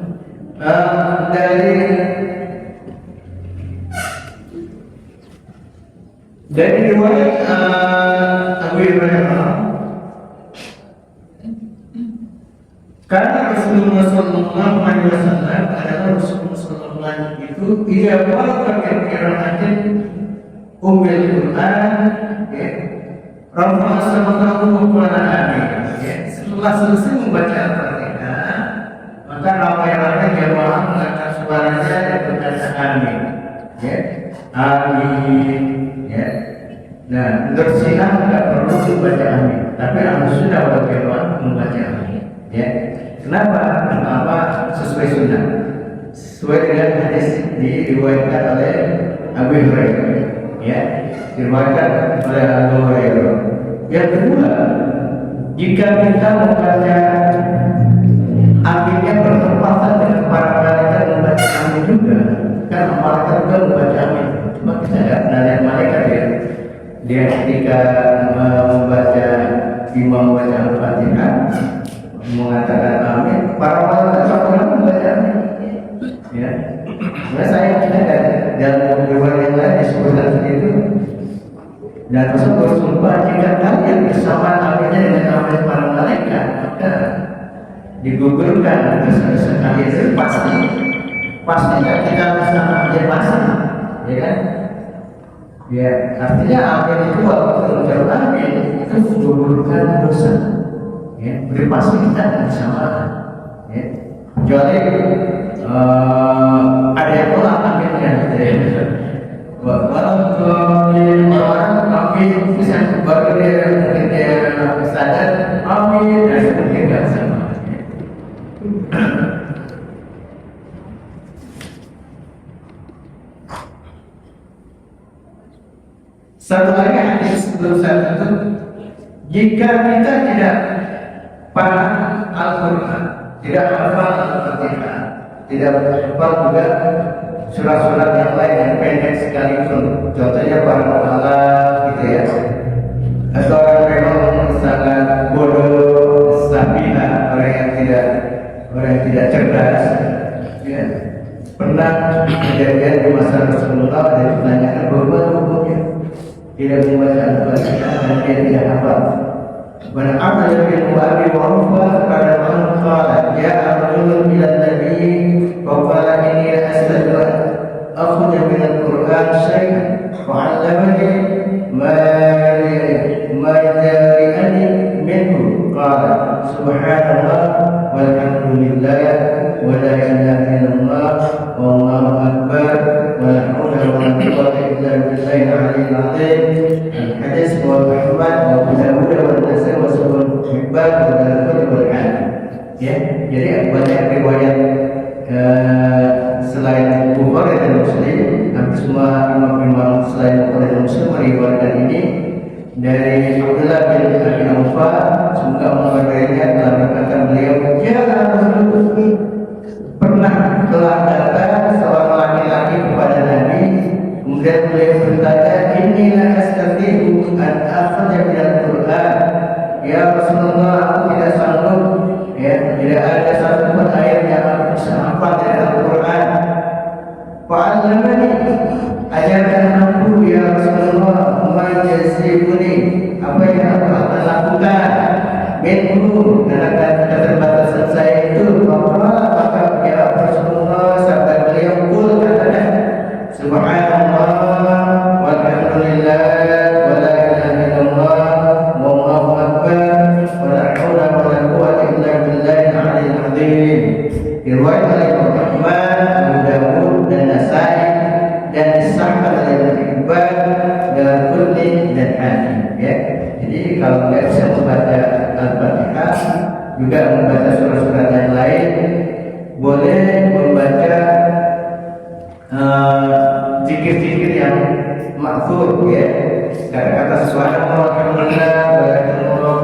dari riwayat Abu Hurairah, karena Rasulullah Sallallahu Alaihi Wasallam adalah Rasulullah Sallallahu Alaihi Wasallam itu tidak boleh berkiraatin umbil Quran, ya. Rasulullah Sallallahu Alaihi Wasallam setelah selesai membaca Al-Fatihah, maka ramai-ramai jamaah mengangkat suaranya dan berkata amin, ya, amin. Ya. Nah, menurut Syiah tidak perlu dibaca amin, tapi Ahlussunnah wal Jamaah membaca amin. Ya. Kenapa? Pertama sesuai sunnah, sesuai dengan hadis diriwayatkan oleh Abu Hurairah. Ya, diriwayatkan oleh Abu Hurairah. Yang kedua, jika kita membaca aminnya bertepatan dengan para malaikat membaca amin juga, karena malaikat juga membaca amin. Cuma kita tidak pernah lihat malaikat ya. Dia ketika membaca imam membaca Al-Fatihah mengatakan amin, para malaikat juga membaca amin. Ya. Nah, saya tidak dalam riwayat yang lain disebutkan seperti itu. Dan tersebut sumpah jika kalian bersama aminnya dengan amin para malaikat, maka digugurkan dosa-dosa kalian itu pasti kita bersama dia pasti. Ya kan? Ya, artinya amin itu waktu ucap amin itu menggugurkan dosa. Ya, berpasti kita bersama. Ya, kecuali ada yang tolak aminnya. Walau orang amin bisa baru dia sadar amin dan seperti nggak sama. Satu lagi hadis sebelum saya tutup, jika kita tidak paham Al-Quran, tidak hafal Al-Fatihah, tidak hafal juga surat-surat yang lain yang pendek sekalipun, contohnya para ulama gitu ya, atau orang memang sangat bodoh, sabiha, orang yang tidak cerdas, ya. Pernah kejadian di masa Rasulullah ada tidak membaca Al-Fatihah dan dia tidak hafal. Man amila bil mu'abi wa'ufa pada man qala ja'a rajulun ila nabi wa qala inni astadu an akhudha min al-Qur'an syai'an wa 'allamani ma yajari'ani minhu qala subhanallah walhamdulillah wa la ilaha illallah wallahu akbar wa la haula wa la quwwata illa billahil aliyyil azim. Hadis Muhammad wa Abu Dawud wa Nasai wa Sunan Hibban wa Al-Bukhari wal Hakim. Ya, jadi banyak riwayat selain Bukhari dan Muslim, hampir semua imam selain Bukhari dan Muslim meriwayatkan ini dari Abdullah bin Abi Aufa. Semoga Allah berkainya telah berkata beliau, telah datang seorang laki-laki kepada Nabi. Kemudian beliau berkata, inilah astagfiru an akhadha min al-Qur'an. Ya Rasulullah, aku tidak sanggup, ya, tidak ada satu pun ayat yang aku bisa hafal dari Al-Quran. Fa'allamani, ajarkan aku ya Rasulullah, ma yasibuni, apa yang aku akan lakukan. Minhu, karena keterbatasan saya itu, maka ya Rasulullah, sabda beliau kul katanya, subhanallah walhamdulillah wa la ilaha illallah wallahu akbar wa la haula wa la quwwata illa billahil aliyyil azim. Riwayat oleh Muhammad, Abu Dawud dan Nasai dan disahkan oleh Ibnu Hibban dan Kulli dan Hakim. Ya, jadi kalau nggak bisa membaca Al-Fatihah, juga membaca surah-surah yang lain, boleh membaca zikir-zikir yang maksud, ya, kata-kata subhanallah walhamdulillah wa la ilaha illallah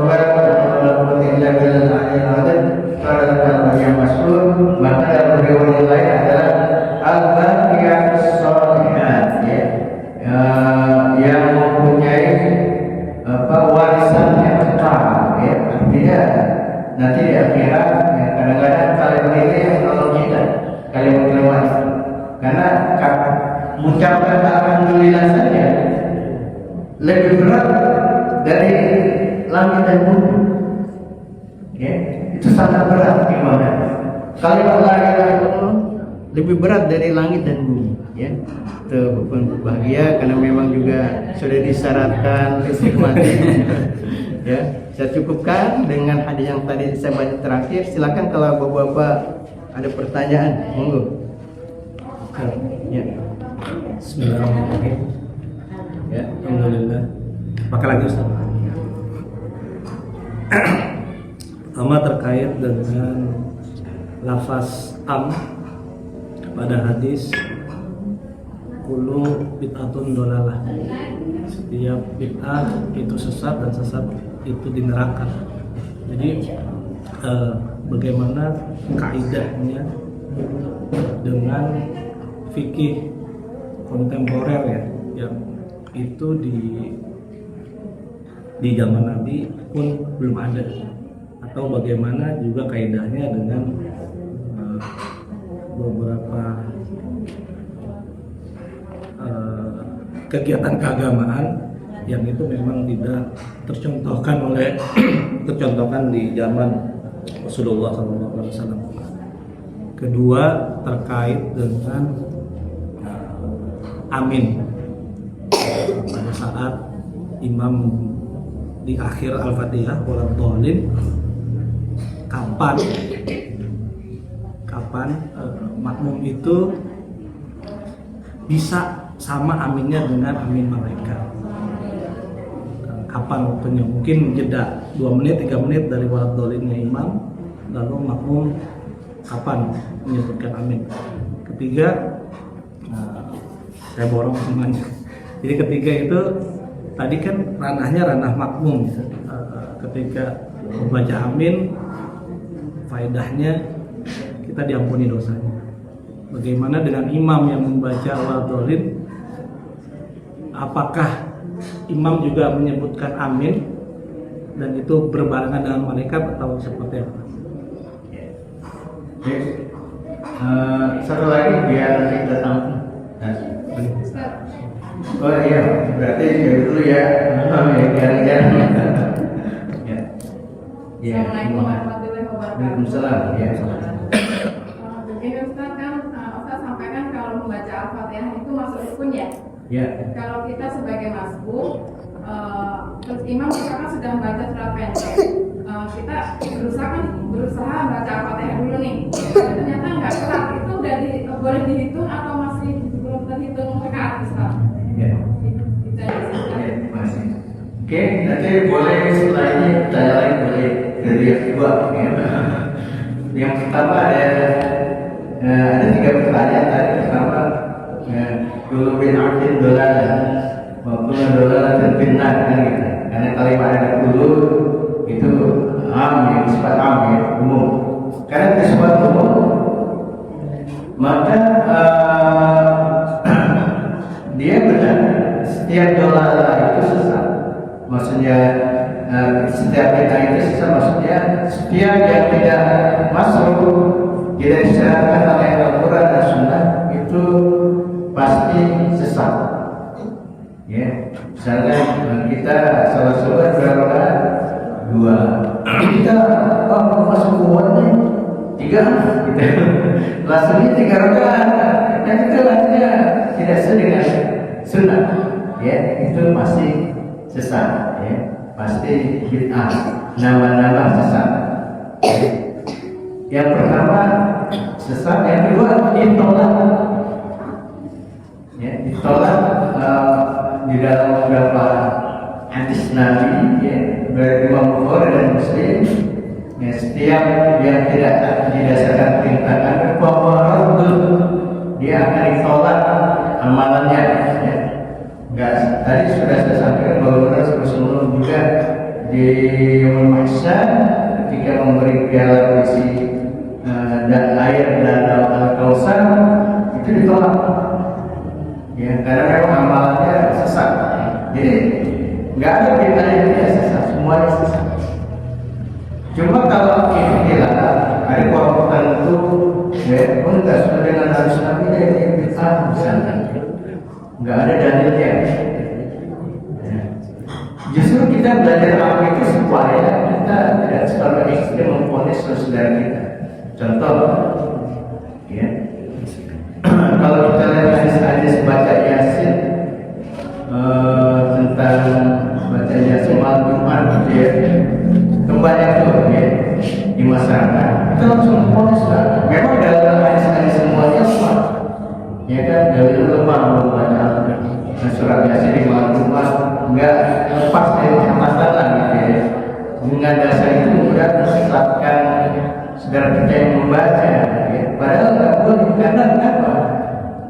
kalau yang masyhur. Maka dalam riwayat lain adalah al-baqiyatus shalihat, ya, yang mempunyai warisan yang kekal, ya, artinya nanti di akhirat, ya, kadang-kadang kalimat ini yang menolong kita, kalimat karena mengucapkan alhamdulillah saja lebih berat dari langit dan bumi. Ya, itu sangat berat gimana? Kalimat la ilaha illallah lebih berat dari langit dan bumi. Ya, itu bahagia karena memang juga sudah disyaratkan istiqomah. Ya, saya cukupkan dengan hadis yang tadi saya baca terakhir. Silakan kalau bapak-bapak ada pertanyaan, monggo. Ya. Bismillahirrahmanirrahim. Ya, alhamdulillah. Maka lagi Ustaz. Pertama terkait dengan lafaz am pada hadis kullu bid'atun dolalah. Setiap bid'ah itu sesat dan sesat itu di neraka. Jadi bagaimana kaidahnya dengan fikih kontemporer, ya, yang itu di zaman Nabi pun belum ada, atau bagaimana juga kaidahnya dengan beberapa kegiatan keagamaan yang itu memang tidak tercontohkan di zaman Rasulullah SAW. Kedua terkait dengan amin pada saat imam di akhir Al-Fatihah waladh dhalin, kapan makmum itu bisa sama aminnya dengan amin malaikat. Kapan waktunya? Mungkin jeda 2 menit 3 menit dari waladh dhalinnya imam, lalu makmum kapan menyebutkan amin. Ketiga, saya borong semuanya. Jadi ketiga itu tadi kan ranahnya ranah makmum. Ketika membaca amin, faedahnya kita diampuni dosanya. Bagaimana dengan imam yang membaca waladhdallin? Apakah imam juga menyebutkan amin dan itu berbarengan dengan malaikat atau seperti apa? Satu lagi biar kita tahu. Oh iya, berarti dari dulu ya. Jangan-jangan. Ya. Ya. Assalamualaikum warahmatullahi wabarakatuh. Waalaikumsalam. Ya. Begini Ustaz, kan Ustaz sampaikan kalau membaca Al-Fatihah itu masuk rukun ya. Ya. Kalau kita sebagai masbuk, terus imam misalkan sudah membaca surat pendek, kita berusaha baca Al-Fatihah dulu nih. Tapi ternyata nggak kelar, itu udah boleh dihitung atau masih belum terhitung rakaat Ustaz? Ya. Itu aja sih, Ustaz. Ya, masih. Oke, nanti boleh setelah ini tanya lain boleh dari yang kedua. Ya. Yang pertama ada 3 pertanyaan tadi. Pertama, dulu bin Abdin dolar, maupun dolar dan benar kan gitu. Karena kalimat ada dulu itu ya, sifat ya, umum. Karena sifat umum, maka dia benar. Setiap dolar itu sesat. Maksudnya setiap kita itu sesat. Maksudnya setiap yang tidak masuk, tidak disyaratkan oleh Al-Quran dan Sunnah itu pasti sesat. Ya, misalnya kita salah sholat berapa? 2. Kita masuk kuatnya 3, kita langsungnya 3 rakaat. Dan itu artinya tidak sesuai dengan sunnah. Ya, itu pasti sesat. Ya, pasti bid'ah. Nama-nama sesat. Ya. Yang pertama sesat, yang kedua ditolak. Ya, ditolak di dalam beberapa hadis Nabi, ya, dari Imam Bukhari dan Muslim. Ya, setiap yang tidak didasarkan perintah Al-Quran, dia akan ditolak amalannya. Ya. Enggak, tadi sudah saya sampaikan bahwa Rasulullah juga di Mahsyar ketika memberi piala berisi dan air danau Al-Kautsar itu ditolak. Ya, karena memang amalannya sesat. Jadi nggak ada bedanya, dia sesat, semuanya sesat. Cuma kalau ini dilarang, ada kelompok tertentu, ya, enggak sesuai dengan hadis Nabi ini bid'ah misalnya. Nggak ada dalilnya. Ya. Justru kita belajar apa itu supaya kita tidak selalu ekstrem memvonis saudara kita. Contoh, ya, kalau kita lihat hadis-hadis baca Yasin tentang baca Yasin malam Jumat, ya, kembali itu ya, di masyarakat, kita langsung memvonis lah. Memang dalam hadis-hadis semuanya lemah, ya kan, dari lemah membaca surat Yasin di malam Jumat, enggak lepas dari catatan lah, gitu ya. Dengan dasar itu mudah mensesatkan saudara kita yang membaca, ya. Padahal nggak boleh, karena kenapa?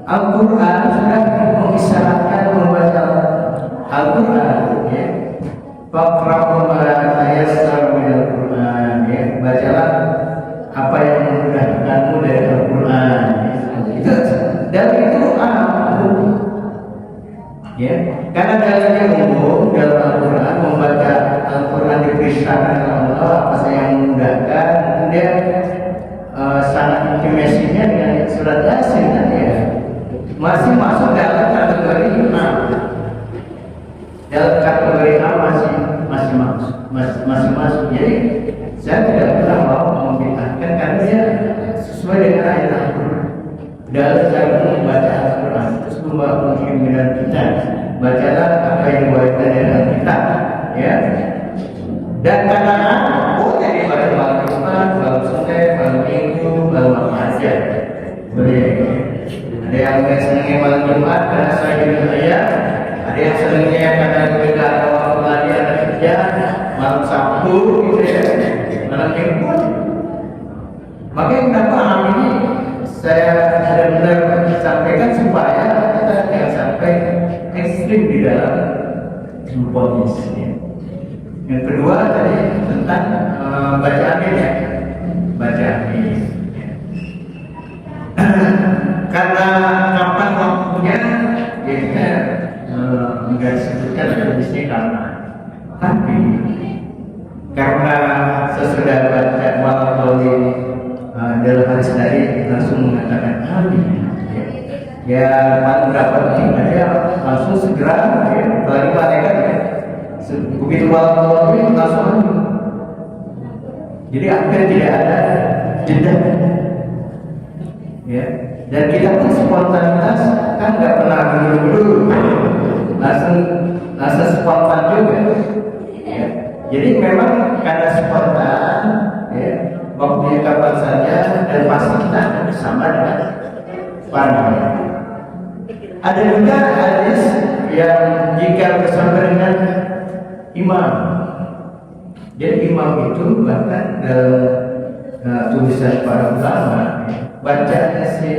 Al-Quran sudah mengisyaratkan membaca Al-Quran, ya. Faqra'u ma tayassara minal Quran, ya. Bacalah apa yang memudahkanmu dari Al-Quran, ya. Itu dari itu ya, karena dalilnya umum dalam Al-Quran, membaca Al-Quran diperintahkan oleh Allah apa yang memudahkan, kemudian sangat intimasinya dengan surat Yasin kan, ya, masih masuk dalam kategori imam. Dalam kategori imam masih masuk. Jadi saya tidak pernah mau membid'ahkan karena dia sesuai dengan ayat Al-Quran. Dalam cara membaca Al-Quran terus menghimpunkan kita, bacalah apa yang diwariskan dari Alkitab, ya. Dan kadang-kadang boleh dibaca malam Jumat, malam Senin, malam Minggu, malam apa aja boleh. Ada yang senangnya malam Jumat karena saya juga saya, ada yang senangnya karena juga ada waktu lagi ada kerja, malam Sabtu gitu ya, malam Minggu. Makanya kenapa hal ini saya benar-benar sampaikan supaya kita jangan sampai ekstrim di dalam memvonis, ya. Yang kedua tadi tentang baca amin, ya, baca amin, ya. Karena kapan waktunya, ya kita nggak disebutkan hadisnya karena, tapi karena sesudah baca walau dalam hadis tadi langsung mengatakan amin, ya. ya paling berapa detik aja langsung segera ya, apalagi malaikat ya begitu malam ini langsung maju. Jadi hampir tidak ada jeda ya, dan kita pun spontanitas kan nggak pernah dulu langsung spontan juga ya. Jadi memang karena spontan ya, waktunya kapan saja dan pasti kita akan bersama dengan para. Ada juga hadis yang jika bersama dengan imam. Jadi imam itu bahkan dalam tulisan para ulama bacanya si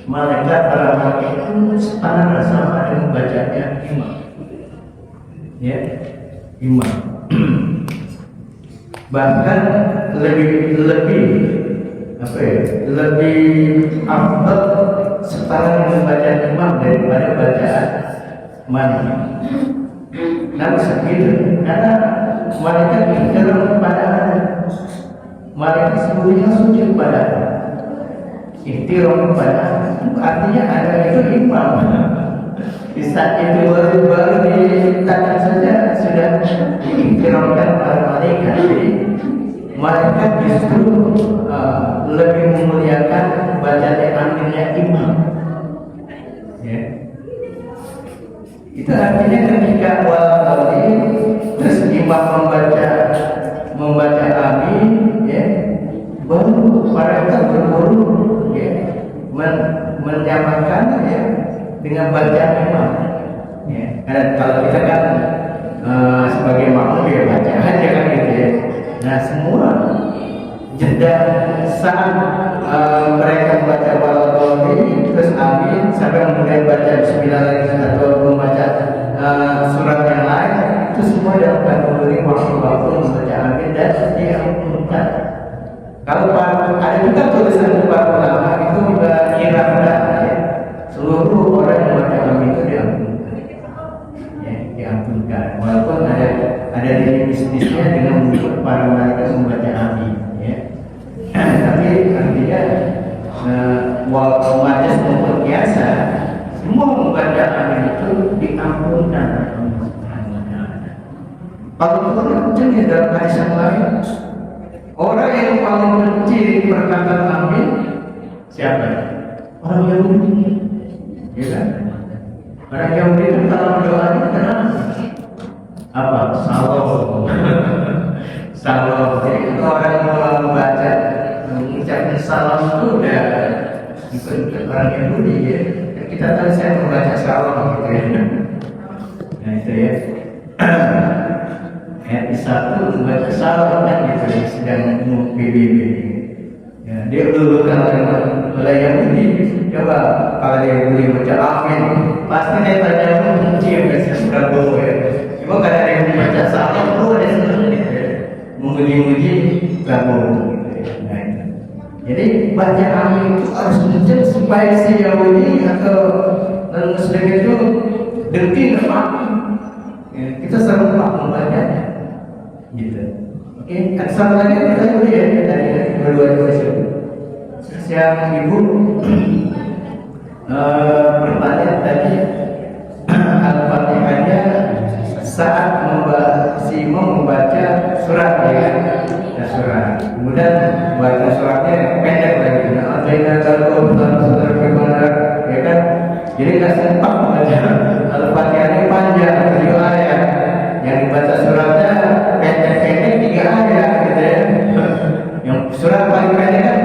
malaikat para malaikat itu setara sama dengan bacanya imam. Ya, imam. Bahkan lebih apa ya? Lebih afdal setara dengan bacaan imam daripada bacaan mani. Nah, segitu karena malaikat ikhtiram kepada Allah, malaikat seluruhnya sujud kepada Allah, ikhtiram kepada Allah. Artinya ada itu imam. Di saat itu baru dikatakan saja sudah diikhtiramkan oleh malaikat. Jadi malaikat justru lebih memuliakan bacaan akhirnya imam. Ya. Itu artinya ketika wali terus imam membaca amin ya, baru malaikat berburu ya, menyamakan ya dengan bacaan imam ya. Karena kalau kita kan sebagai makmum ya baca aja kan gitu ya. Nah semua jeda saat mereka membaca waladhdallin terus amin sampai kemudian baca bismillah atau membaca surat yang lain, itu semua dalam kategori waktu-waktu membaca amin dan diampunkan. Kalau ada juga tulisan para ulama itu juga kira ya, seluruh orang yang membaca amin itu diampunkan ya, diampunkan walaupun ada jenis-jenisnya dengan para malaikat membaca amin ya. Tapi artinya walaupun majas maupun biasa semua membaca amin itu diampunkan. Kalau kemudian ya dalam hadis yang lain, orang yang paling benci perkataan amin siapa? Orang Yahudi, ya kan? Orang Yahudi itu kalau berdoa kenapa? Apa? Salam. Salam. Jadi kalau orang mau membaca mengucapkan salam itu udah ikut orang Yahudi ya. Kita tahu saya membaca salam gitu ya. Nah itu ya. Di satu membaca salam kan gitu ya, sedang PBB. Ya, dia dulu kalau oleh Yahudi, coba kalau dia Yahudi baca amin, pasti dia tanya benci ya kasih Prabowo ya. Cuma karena dia membaca salam, ada senang gitu ya, memuji-muji Prabowo gitu ya. Nah, itu. Jadi baca amin itu harus muncul supaya si Yahudi atau non-Muslim itu dengki apa? Ya, kita selalu membacanya. Gitu. Oke, satu lagi kita dulu ya dari dua-dua itu. Yang ibu bertanya tadi Al-Fatihahnya saat si imam membaca surat ya, surat. Kemudian baca suratnya pendek lagi. Nah, kalau saudara bagaimana ya kan? Jadi nggak sempat membaca Al-Fatihahnya panjang 7 ayat. Yang dibaca suratnya pendek-pendek 3 ayat gitu ya. Yang surat paling pendek kan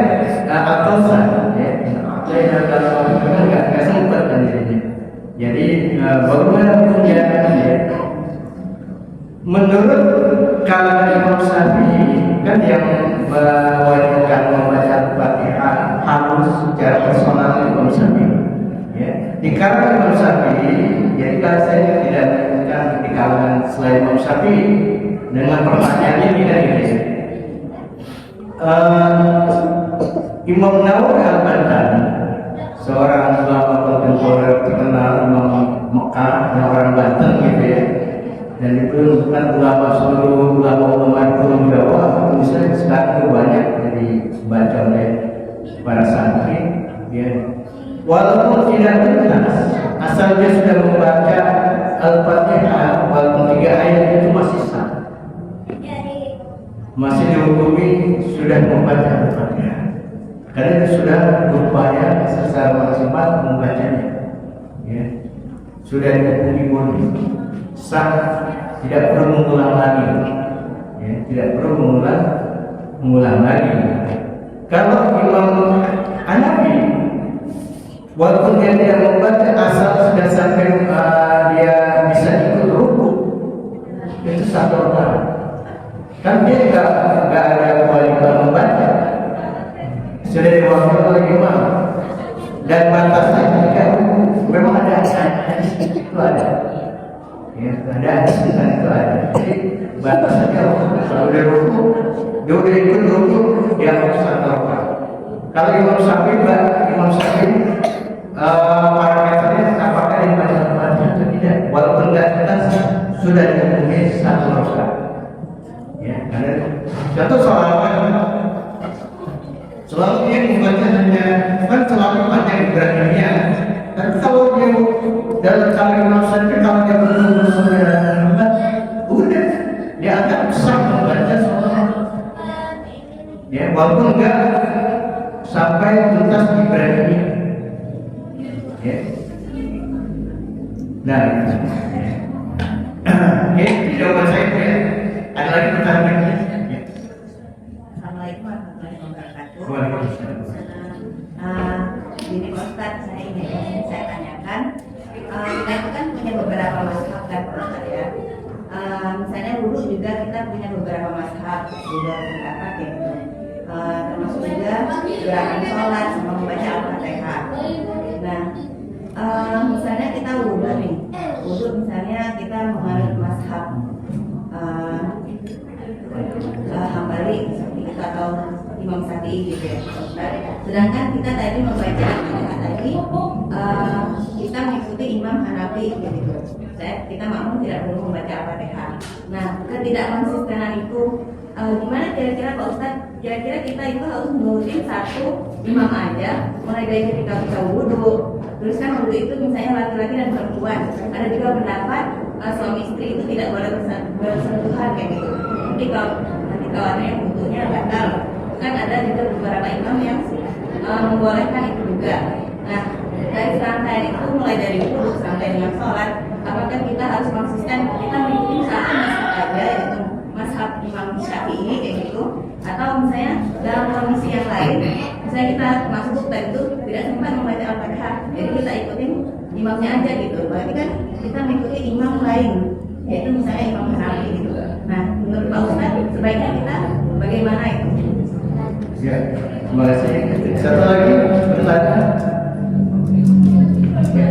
Al-Kausar ya. Nggak sempat kan jadinya. Jadi bagaimana punya ya? Menurut kalangan Imam Syafi'i kan yang mewajibkan membaca Al-Fatihah harus secara personal Imam Syafi'i. Ya. Di kalangan Imam Syafi'i, jadi kalau saya tidak menemukan di kalangan selain Imam Syafi'i dengan pertanyaannya tidak gitu. Imam Nawawi Al-Bantani, seorang ulama kontemporer terkenal Imam Mekah, orang Banten gitu ya, dan itu bukan seluruh ulama itu Jawa, misalnya sekarang itu banyak jadi baca oleh para santri ya. walaupun tidak tuntas, asal dia sudah membaca Al-Fatihah walaupun 3 ayat itu masih sah, masih dihukumi sudah membaca Al-Fatihah karena dia sudah berupaya secara maksimal membacanya, ya. Sudah dihukumi boleh sah, tidak perlu mengulang lagi, ya. Tidak perlu mengulang lagi. Kalau Imam Hanafi, walaupun dia tidak membaca, asal sudah sampai dia bisa ikut rukuk, itu 1 rakaat. Kan dia nggak ada kewajiban membaca, sudah diwakilkan oleh imam. Dan batasnya ketika rukuk memang ada hadis itu ada, ya, ada hadis itu ada. Jadi batasnya kalau dia rukuk, dia udah ikut rukuk, dia harus 1 rakaat. Kalau Imam Syafi'i parameternya apakah dia baca Al-Fatihah atau tidak, walaupun tidak jelas sudah dihukumi 1 rakaat. Ya, karena contoh soal selalu dia membaca hanya kan selalu panjang Ibrahimnya, tapi kalau dia dalam cara Imam Syafi'i kalau dia belum sudah udah dia akan sah membaca soal, ya, walaupun enggak sampai tuntas Ibrahimnya. Ya. Nah, oke, jawaban saya ya. Ada lagi pertanyaan? Ya. Assalamualaikum warahmatullahi wabarakatuh. Waalaikumsalam. Ini Pak Ustadz, saya ingin saya tanyakan, kita itu kan punya beberapa mazhab kan Pak Ustadz ya. Misalnya dulu juga kita punya beberapa mazhab, juga pendapat ya gitu. Termasuk juga gerakan sholat sama membaca Al-Fatihah. Nah, misalnya kita wudhu nih, misalnya kita menganut mazhab Hambali seperti itu atau Imam Syafi'i gitu ya. Sedangkan kita tadi membaca Al-Fatihah tadi, kita mengikuti Imam Hanafi gitu. Kita makmum tidak perlu membaca Al-Fatihah. Nah, ketidakkonsistenan itu gimana kira-kira Pak Ustadz? Kira-kira kita itu harus menurutin 1 imam aja, mulai dari ketika kita wudhu. Terus kan wudhu itu misalnya laki-laki dan perempuan. Ada juga pendapat suami istri itu tidak boleh bersentuhan kayak gitu. Jadi kalau nanti kawannya wudhunya batal, kan ada juga beberapa imam yang membolehkan itu juga. Nah, dari rangkaian itu mulai dari wudhu sampai dengan sholat, apakah kita harus konsisten kita mengikuti 1 mazhab aja, yaitu mazhab Imam Syafi'i kayak gitu, atau misalnya dalam kondisi yang lain, misalnya kita masuk tadi itu tidak sempat membaca Al-Fatihah, jadi kita ikutin imamnya aja gitu. Berarti kan kita mengikuti imam lain, yaitu misalnya Imam Hanafi gitu. Nah, menurut Pak Ustadz, sebaiknya kita bagaimana itu? Ya, terima kasih. Satu lagi pertanyaan. Ya.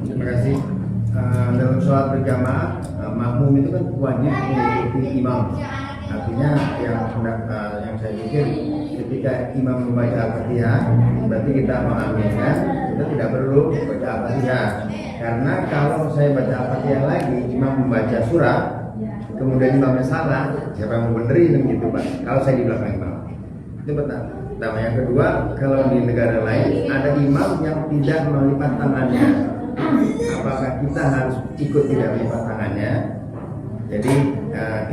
Terima kasih. Dalam sholat berjamaah, makmum itu kan wajib mengikuti imam. Artinya yang saya pikir ketika imam membaca Al-Fatihah, berarti kita mengaminkan kita tidak perlu baca Al-Fatihah. Karena kalau saya baca Al-Fatihah lagi, imam membaca surah, kemudian imamnya salah, siapa yang mau benerin gitu Pak? Kalau saya di belakang imam. Itu pertama. Yang kedua, kalau di negara lain ada imam yang tidak melipat tangannya. Apakah kita harus ikut tidak melipat tangannya? Jadi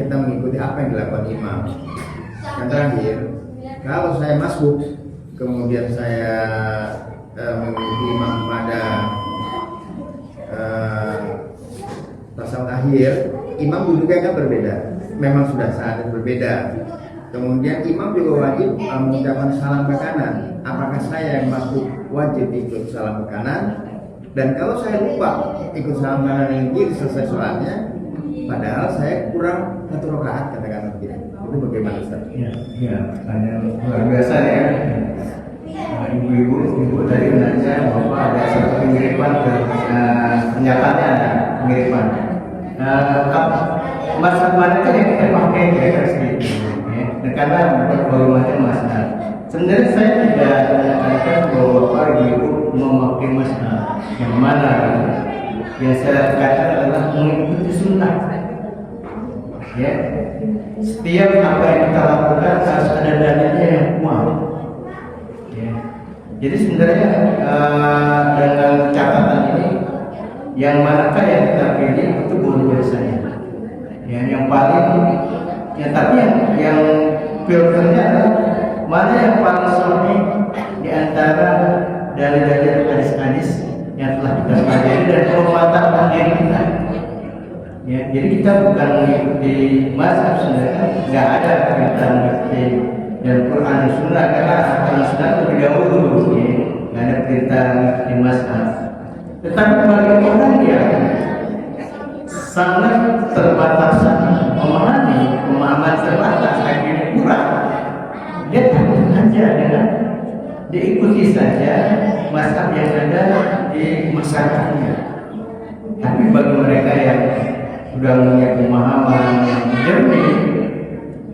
kita mengikuti apa yang dilakukan imam. Yang terakhir, kalau saya masbuk, kemudian saya mengikuti imam pada tasawuf akhir, imam duduknya kan berbeda. Memang sudah saatnya berbeda. Kemudian imam juga wajib mengucapkan salam ke kanan. Apakah saya yang masbuk wajib ikut salam ke kanan? Dan kalau saya lupa ikut salam kanan yang kiri selesai sholatnya, padahal saya kurang 1 rakaat katakan begitu. Itu bagaimana Ustaz? Ya, pertanyaan luar biasa ya. Ibu tadi menanya bahwa ada satu pengiriman ke pernyataannya ada pengiriman. Mazhab mana kan yang kita pakai kira-kira segitu. Ya. Karena berbagai macam mazhab. Sebenarnya saya tidak menekankan bahwa Bapak Ibu memakai mazhab yang mana. Yang saya katakan adalah mengikuti sunnah. Ya, setiap apa yang kita lakukan harus ada dalilnya yang kuat. Ya. Jadi sebenarnya dengan catatan ini, yang manakah yang kita pilih itu boleh saja. Ya, yang paling, ya tapi yang filternya adalah mana yang paling sahih di antara dalil-dalil hadis-hadis yang telah kita pelajari dan memantapkan diri kita. Ya, jadi kita bukan mengikuti mazhab, sebenarnya nggak ada perintah mengikuti dan Quran dan Sunnah, karena Quran dan Sunnah lebih dahulu, ya, nggak ada perintah mengikuti mazhab. Tetapi bagi orang yang sangat terbatas pemahaman terbatas, akhirnya kurang, dia takut saja dengan diikuti saja mazhab yang ada di masyarakatnya. Tapi bagi mereka yang sudah punya pemahaman yang jernih,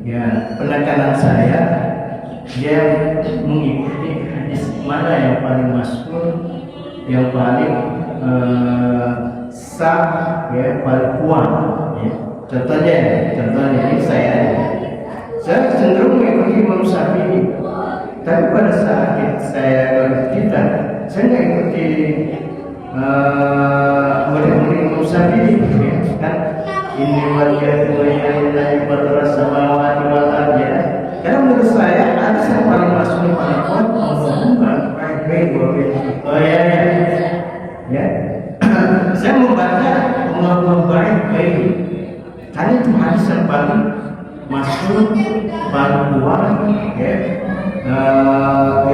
ya penekanan saya, dia mengikuti hadis mana yang paling masyhur, yang paling sah, ya paling kuat. Ya. Contohnya ini saya cenderung mengikuti Imam Syafi'i. Tapi pada saat saya bercerita, saya nggak ikuti murid-murid Imam Syafi'i, ya, kan? Ini wajah yang berterus sama wal ya. Karena menurut saya ada yang paling masuk paling kuat, oh ya, ya. Saya membaca Allah baik, karena itu hadis yang paling masuk, paling kuat, ya.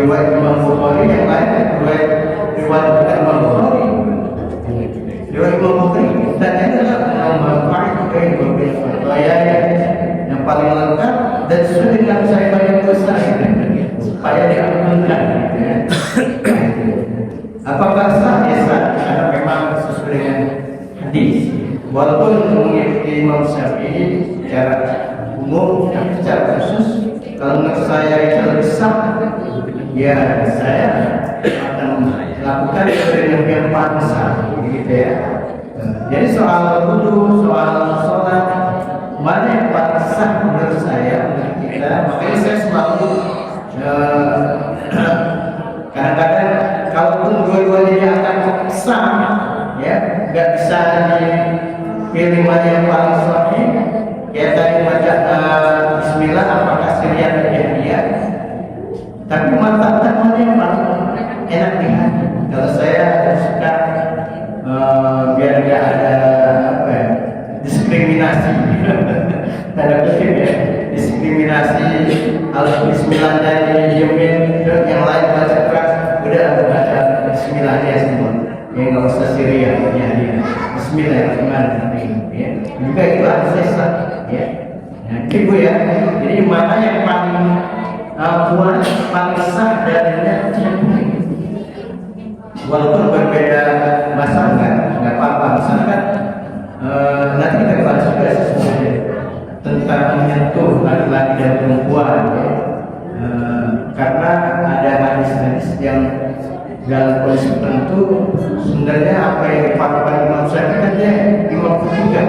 Riwayat Imam Bukhari yang lain, riwayat Imam Bukhari. Riwayat Imam Bukhari tanya adalah yang paling lengkap dan sesuai dengan saya banyak dosa, supaya diampunkan. Apakah sah? Ya sah, karena memang sesuai dengan hadis. Walaupun mengikuti Imam Syafi'i secara umum, tapi secara khusus, kalau menurut saya itu lebih sah, ya saya akan lakukan dengan yang paling sah, gitu ya. Jadi soal wudu, soal sholat, mana yang paling sah menurut saya, menurut kita, makanya saya selalu kadang-kadang kalaupun dua-duanya akan sah, ya nggak bisa dipilih mana yang paling sahih. Ya tadi baca Bismillah apakah Syariat Jahiliyah, tapi mantapkan mana yang paling enak di hati. Kalau saya suka biar nggak ada apa ya, diskriminasi, tanda kutip ya, diskriminasi. Kalau Bismillah dari Yemen, yang lain baca keras, udah baca Bismillahnya semua. Ya nggak usah Syariat Jahiliyah. Bismillahirrahmanirrahim. Ya, juga itu asas. Ya, ibu ya. Jadi mana yang paling kuat, paling sah dalilnya, walaupun berbeda masalah nggak apa-apa. Misalkan nanti kita bahas juga sesuatu tentang menyentuh laki-laki dan perempuan, ya. Karena ada hadis-hadis yang dalam kondisi tertentu sebenarnya apa yang difatwakan Imam Syafi'i kan dia imam juga.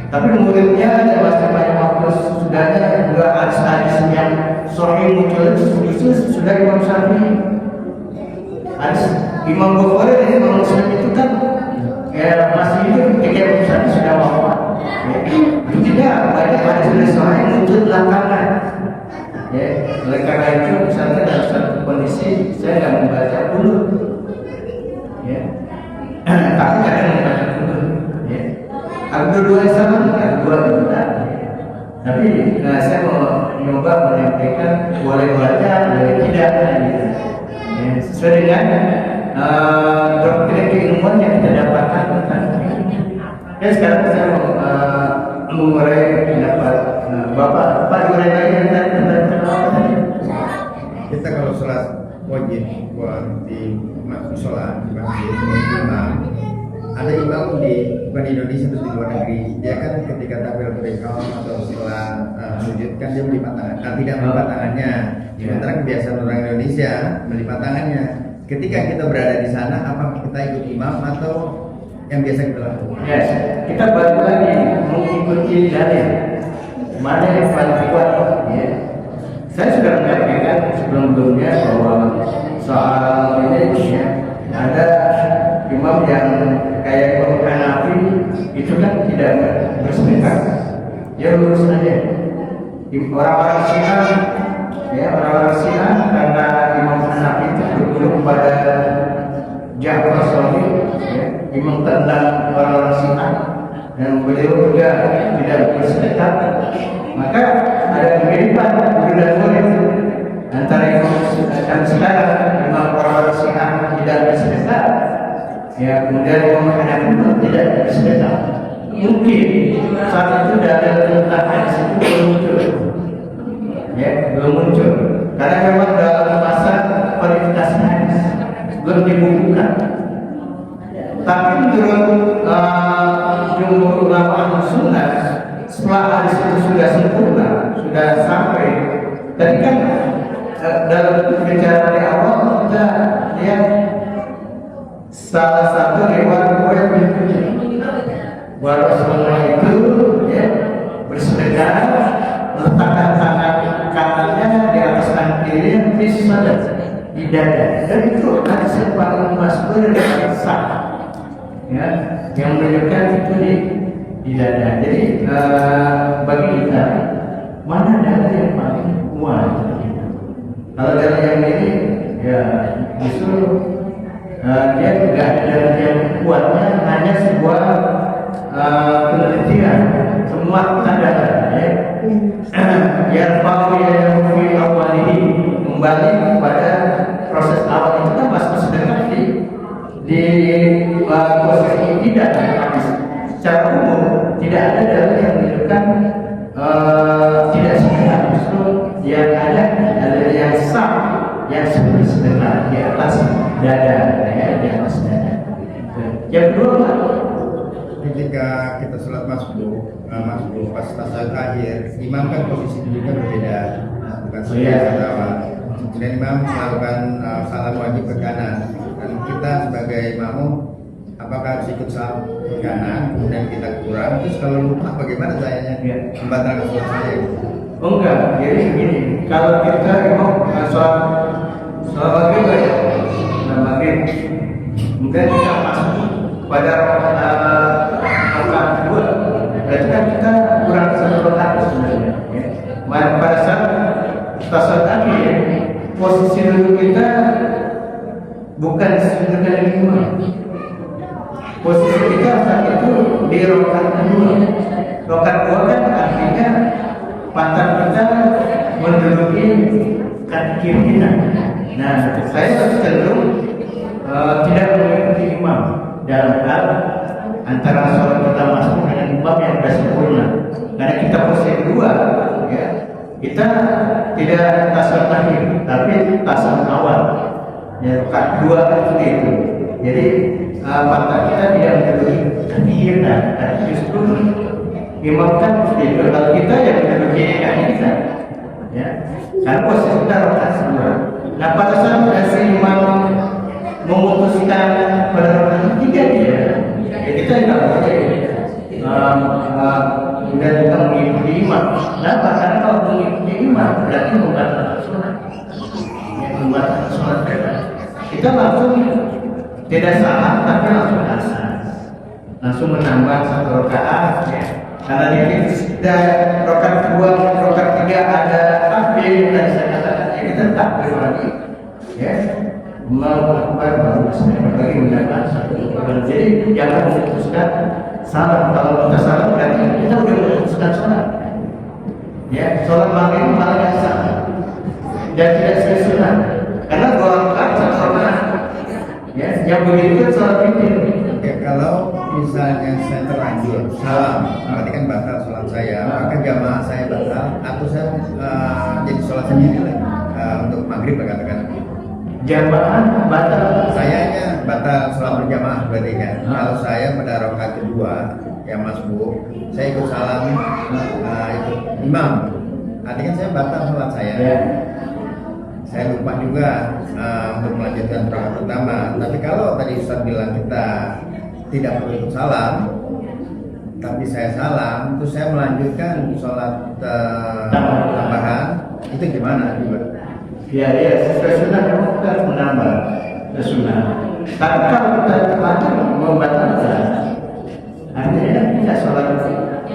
Tapi muridnya ada masih banyak waktu sudahnya juga hadis-hadis yang sahih muncul itu sudah Imam Syafi'i. Hadis Imam Bukhari dan Imam Muslim itu kan ya masih hidup ketika Imam Syafi'i sudah wafat. Ya, tidak banyak hadis sahih muncul belakangan. Ya, oleh karena itu misalnya dalam satu kondisi saya nggak membaca dulu, ya, tapi kadang membaca dulu. Ya. Dua sama kan dua juga. Tapi saya mau mencoba menyampaikan boleh baca, boleh tidak, gitu. Ya, sesuai dengan doktrin keilmuan yang kita dapatkan tentang ini. Ya sekarang saya mau mengurai pendapat Bapak. Pak urai lagi tentang apa tadi? Kita kalau sholat wajib buat di sholat di masjid imam, ada imam bukan di Indonesia atau di luar negeri, dia kan ketika takbiratul ihram atau setelah sujud kan dia melipat tangan, tidak melipat tangannya. Sementara kebiasaan orang Indonesia melipat tangannya. Ketika kita berada di sana, apa kita ikut imam atau yang biasa kita lakukan? Yes, kita balik lagi mengikuti dalil mana yang paling kuat. Ya. Saya sudah menyampaikan sebelum-sebelumnya bahwa soal ini ya, ada imam yang kayak Imam Hanafi itu kan tidak bersedekah, ya lurus aja. Orang-orang Syiah, ya orang-orang Syiah karena Imam Hanafi itu berguru pada Ja'far Shadiq, ya, imam tentang orang-orang Syiah, dan beliau juga tidak bersedekah, maka ada kemiripan guru dan murid antara imam dan sekarang imam orang-orang Syiah tidak bersedekah, ya kemudian Imam Hanafi pun tidak bersedekah. Mungkin saat itu dari tentang hadis itu belum muncul, ya belum muncul, karena memang dalam masa kualifikasi hadis belum dibukukan. Tapi menurut jumhur ulama Ahlus Sunnah, setelah hadis itu sudah sempurna, sudah sampai. Tadi kan dalam bicara di awal kita lihat salah satu riwayat bahwa Rasulullah itu ya bersedekah, meletakkan tangan kanannya di atas tangan kiri, bisa di dada, dan itu hadis yang paling masyhur dan sah, ya, yang menunjukkan itu di dada. Jadi bagi kita mana dada yang paling kuat? Kalau dada yang ini, ya justru dia tidak ada dada yang kuatnya, hanya sebuah penelitian semua tanda ya yang mau yang fi awalihi, kembali kepada proses awal itu kan masih sedekah di posisi tidak, secara umum tidak ada dalil yang menunjukkan tidak sedekah, justru yang ada dalil yang sah yang seperti sedekah di atas dada, ya di atas dada. Yang kedua, ketika kita sholat masbuk pas tasawuf akhir, imam kan posisi duduknya berbeda, bukan seperti awal. Kemudian imam melakukan salam wajib ke kanan, dan kita sebagai makmum apakah harus ikut salam ke kanan, kemudian kita kurang, terus kalau lupa bagaimana sayanya membatalkan sholat saya? Oh enggak, jadi begini, kalau kita imam sholat maghrib ya, maghrib, mungkin kita masuk pada rakaat kedua, berarti kan kita kurang satu rakaat sebenarnya. Ya. Pada saat tasawuf akhir, posisi duduk kita bukan sebenarnya di imam. Posisi kita saat itu di rakaat kedua. Rakaat kedua kan artinya pantat kita menduduki kaki kiri kita. Nah, saya cenderung tidak mengikuti imam dalam hal antara sholat kita masuk dengan imam yang sudah sempurna, karena kita posisi kedua, ya kita tidak tasawuf akhir, tapi tasawuf awal, ya rakaat kedua seperti itu. Jadi pantat kita tidak menduduki kaki kita, dan justru imam kan seperti itu, kalau kita yang menduduki kaki kita, ya karena posisi kita rakaat kedua. Nah pada saat si imam memutuskan pada rakaat ketiga dia, ya kita tidak boleh kemudian kita mengikuti imam. Kenapa? Karena kalau mengikuti imam berarti membatalkan sholat, ya, membatalkan sholat kita. Kita langsung tidak salah, tapi langsung asal, langsung menambah satu rakaat, ya. Karena di rakaat kedua, rakaat tiga ada takbir, dan saya katakan ya kita takbir lagi, ya. Melakukan baru bagi mendapat satu. Jadi jangan memutuskan salah. Kalau kita salah berarti kita sudah memutuskan sholat. Ya, sholat maghrib malah yang salah dan tidak sesuai sunnah. Karena dua rakaat satu rakaat. Ya, yang begitu sholat witir. Ya, kalau misalnya saya terlanjur salam, berarti kan batal sholat saya. Maka jamaah saya batal, atau saya jadi sholat sendiri lagi untuk maghrib katakan. Jamaah batal, Sayanya batal sholat berjamaah berarti kan. Kalau saya pada rakaat kedua yang masbuk, saya ikut salam ikut imam, artinya saya batal sholat saya. ya. Saya lupa juga untuk melanjutkan rakaat pertama. Tapi kalau tadi Ustaz bilang kita tidak perlu ikut salam, tapi saya salam, terus saya melanjutkan sholat tambahan, itu gimana juga? Ya, sesuai sunnah memang kita kita harus menambah sunnah. Tapi kalau kita terlanjur membatalkan, artinya kita sholat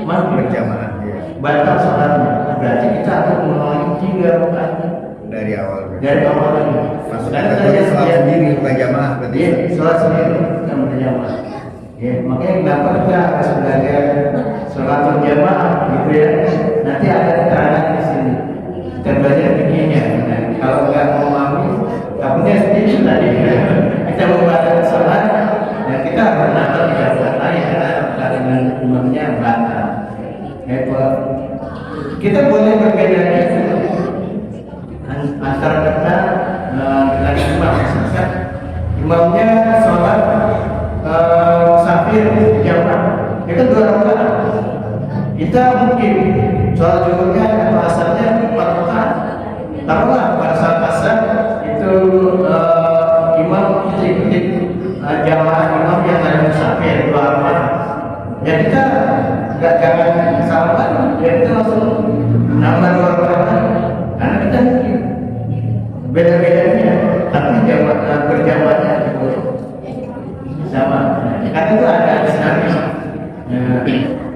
maghrib Berjamaah ya. batal sholatnya. Berarti kita akan mengulangi 3 rakaat Dari awal. dari awalnya. Maksudnya kita sholat sendiri bukan jamaah berarti. Iya, sholat sendiri yang berjamaah. Ya, makanya kenapa kita harus belajar sholat berjamaah gitu ya. Nanti ada keterangan di sini. Kita belajar bikinnya. Nah, kalau nggak memahami, takutnya sendiri tadi kita membatalkan sholat, dan kita harus menambah 3 rakaat lain karena dengan imamnya batal. Ya, kita boleh berbeda antara kita dengan imam. Misalkan imamnya sholat musafir jamaah itu 2 rakaat, kita mungkin sholat zuhurnya atau asarnya 4 rakaat. Taruhlah pada saat asar itu imam kita ikuti jamaah imam yang ada musafir 2 rakaat, ya kita jangan kesalahan, ya kita langsung nambah 2 rakaat karena kita mungkin beda-bedanya, tapi berjamaahnya sama. Karena itu ada hadis.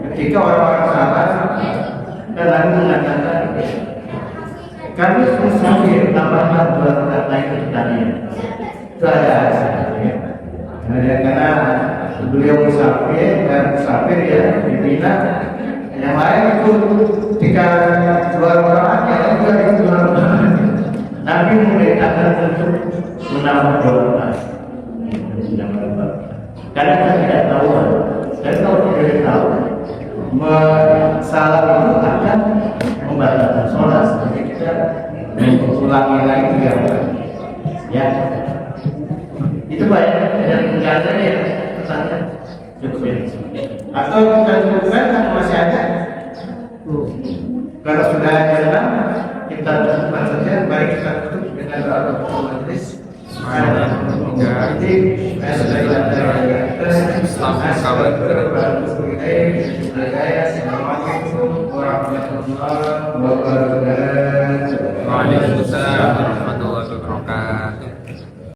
Ketika orang-orang sahabat dan Nabi mengatakan, kami musafir tambahkan 2 rakaat lain itu tadi. Itu ada hadis. Karena beliau musafir ya di Mina, yang lain itu ketika 2 rakaat, yang lain juga itu 2 rakaat. Nabi memerintahkan untuk menambah 2 rakaat. Karena kita tidak tahu, dan kalau tidak tahu, salah itu akan membatalkan sholat. Jadi kita mengulangi lagi 3 rakaat. Ya, itu banyak yang mengajar ya pesannya cukup ya. Atau kita cukupkan atau masih ada? Kalau sudah jalan, kita cukupkan saja. Mari kita tutup dengan doa majelis. Jadi Assalamualaikum warahmatullahi wabarakatuh.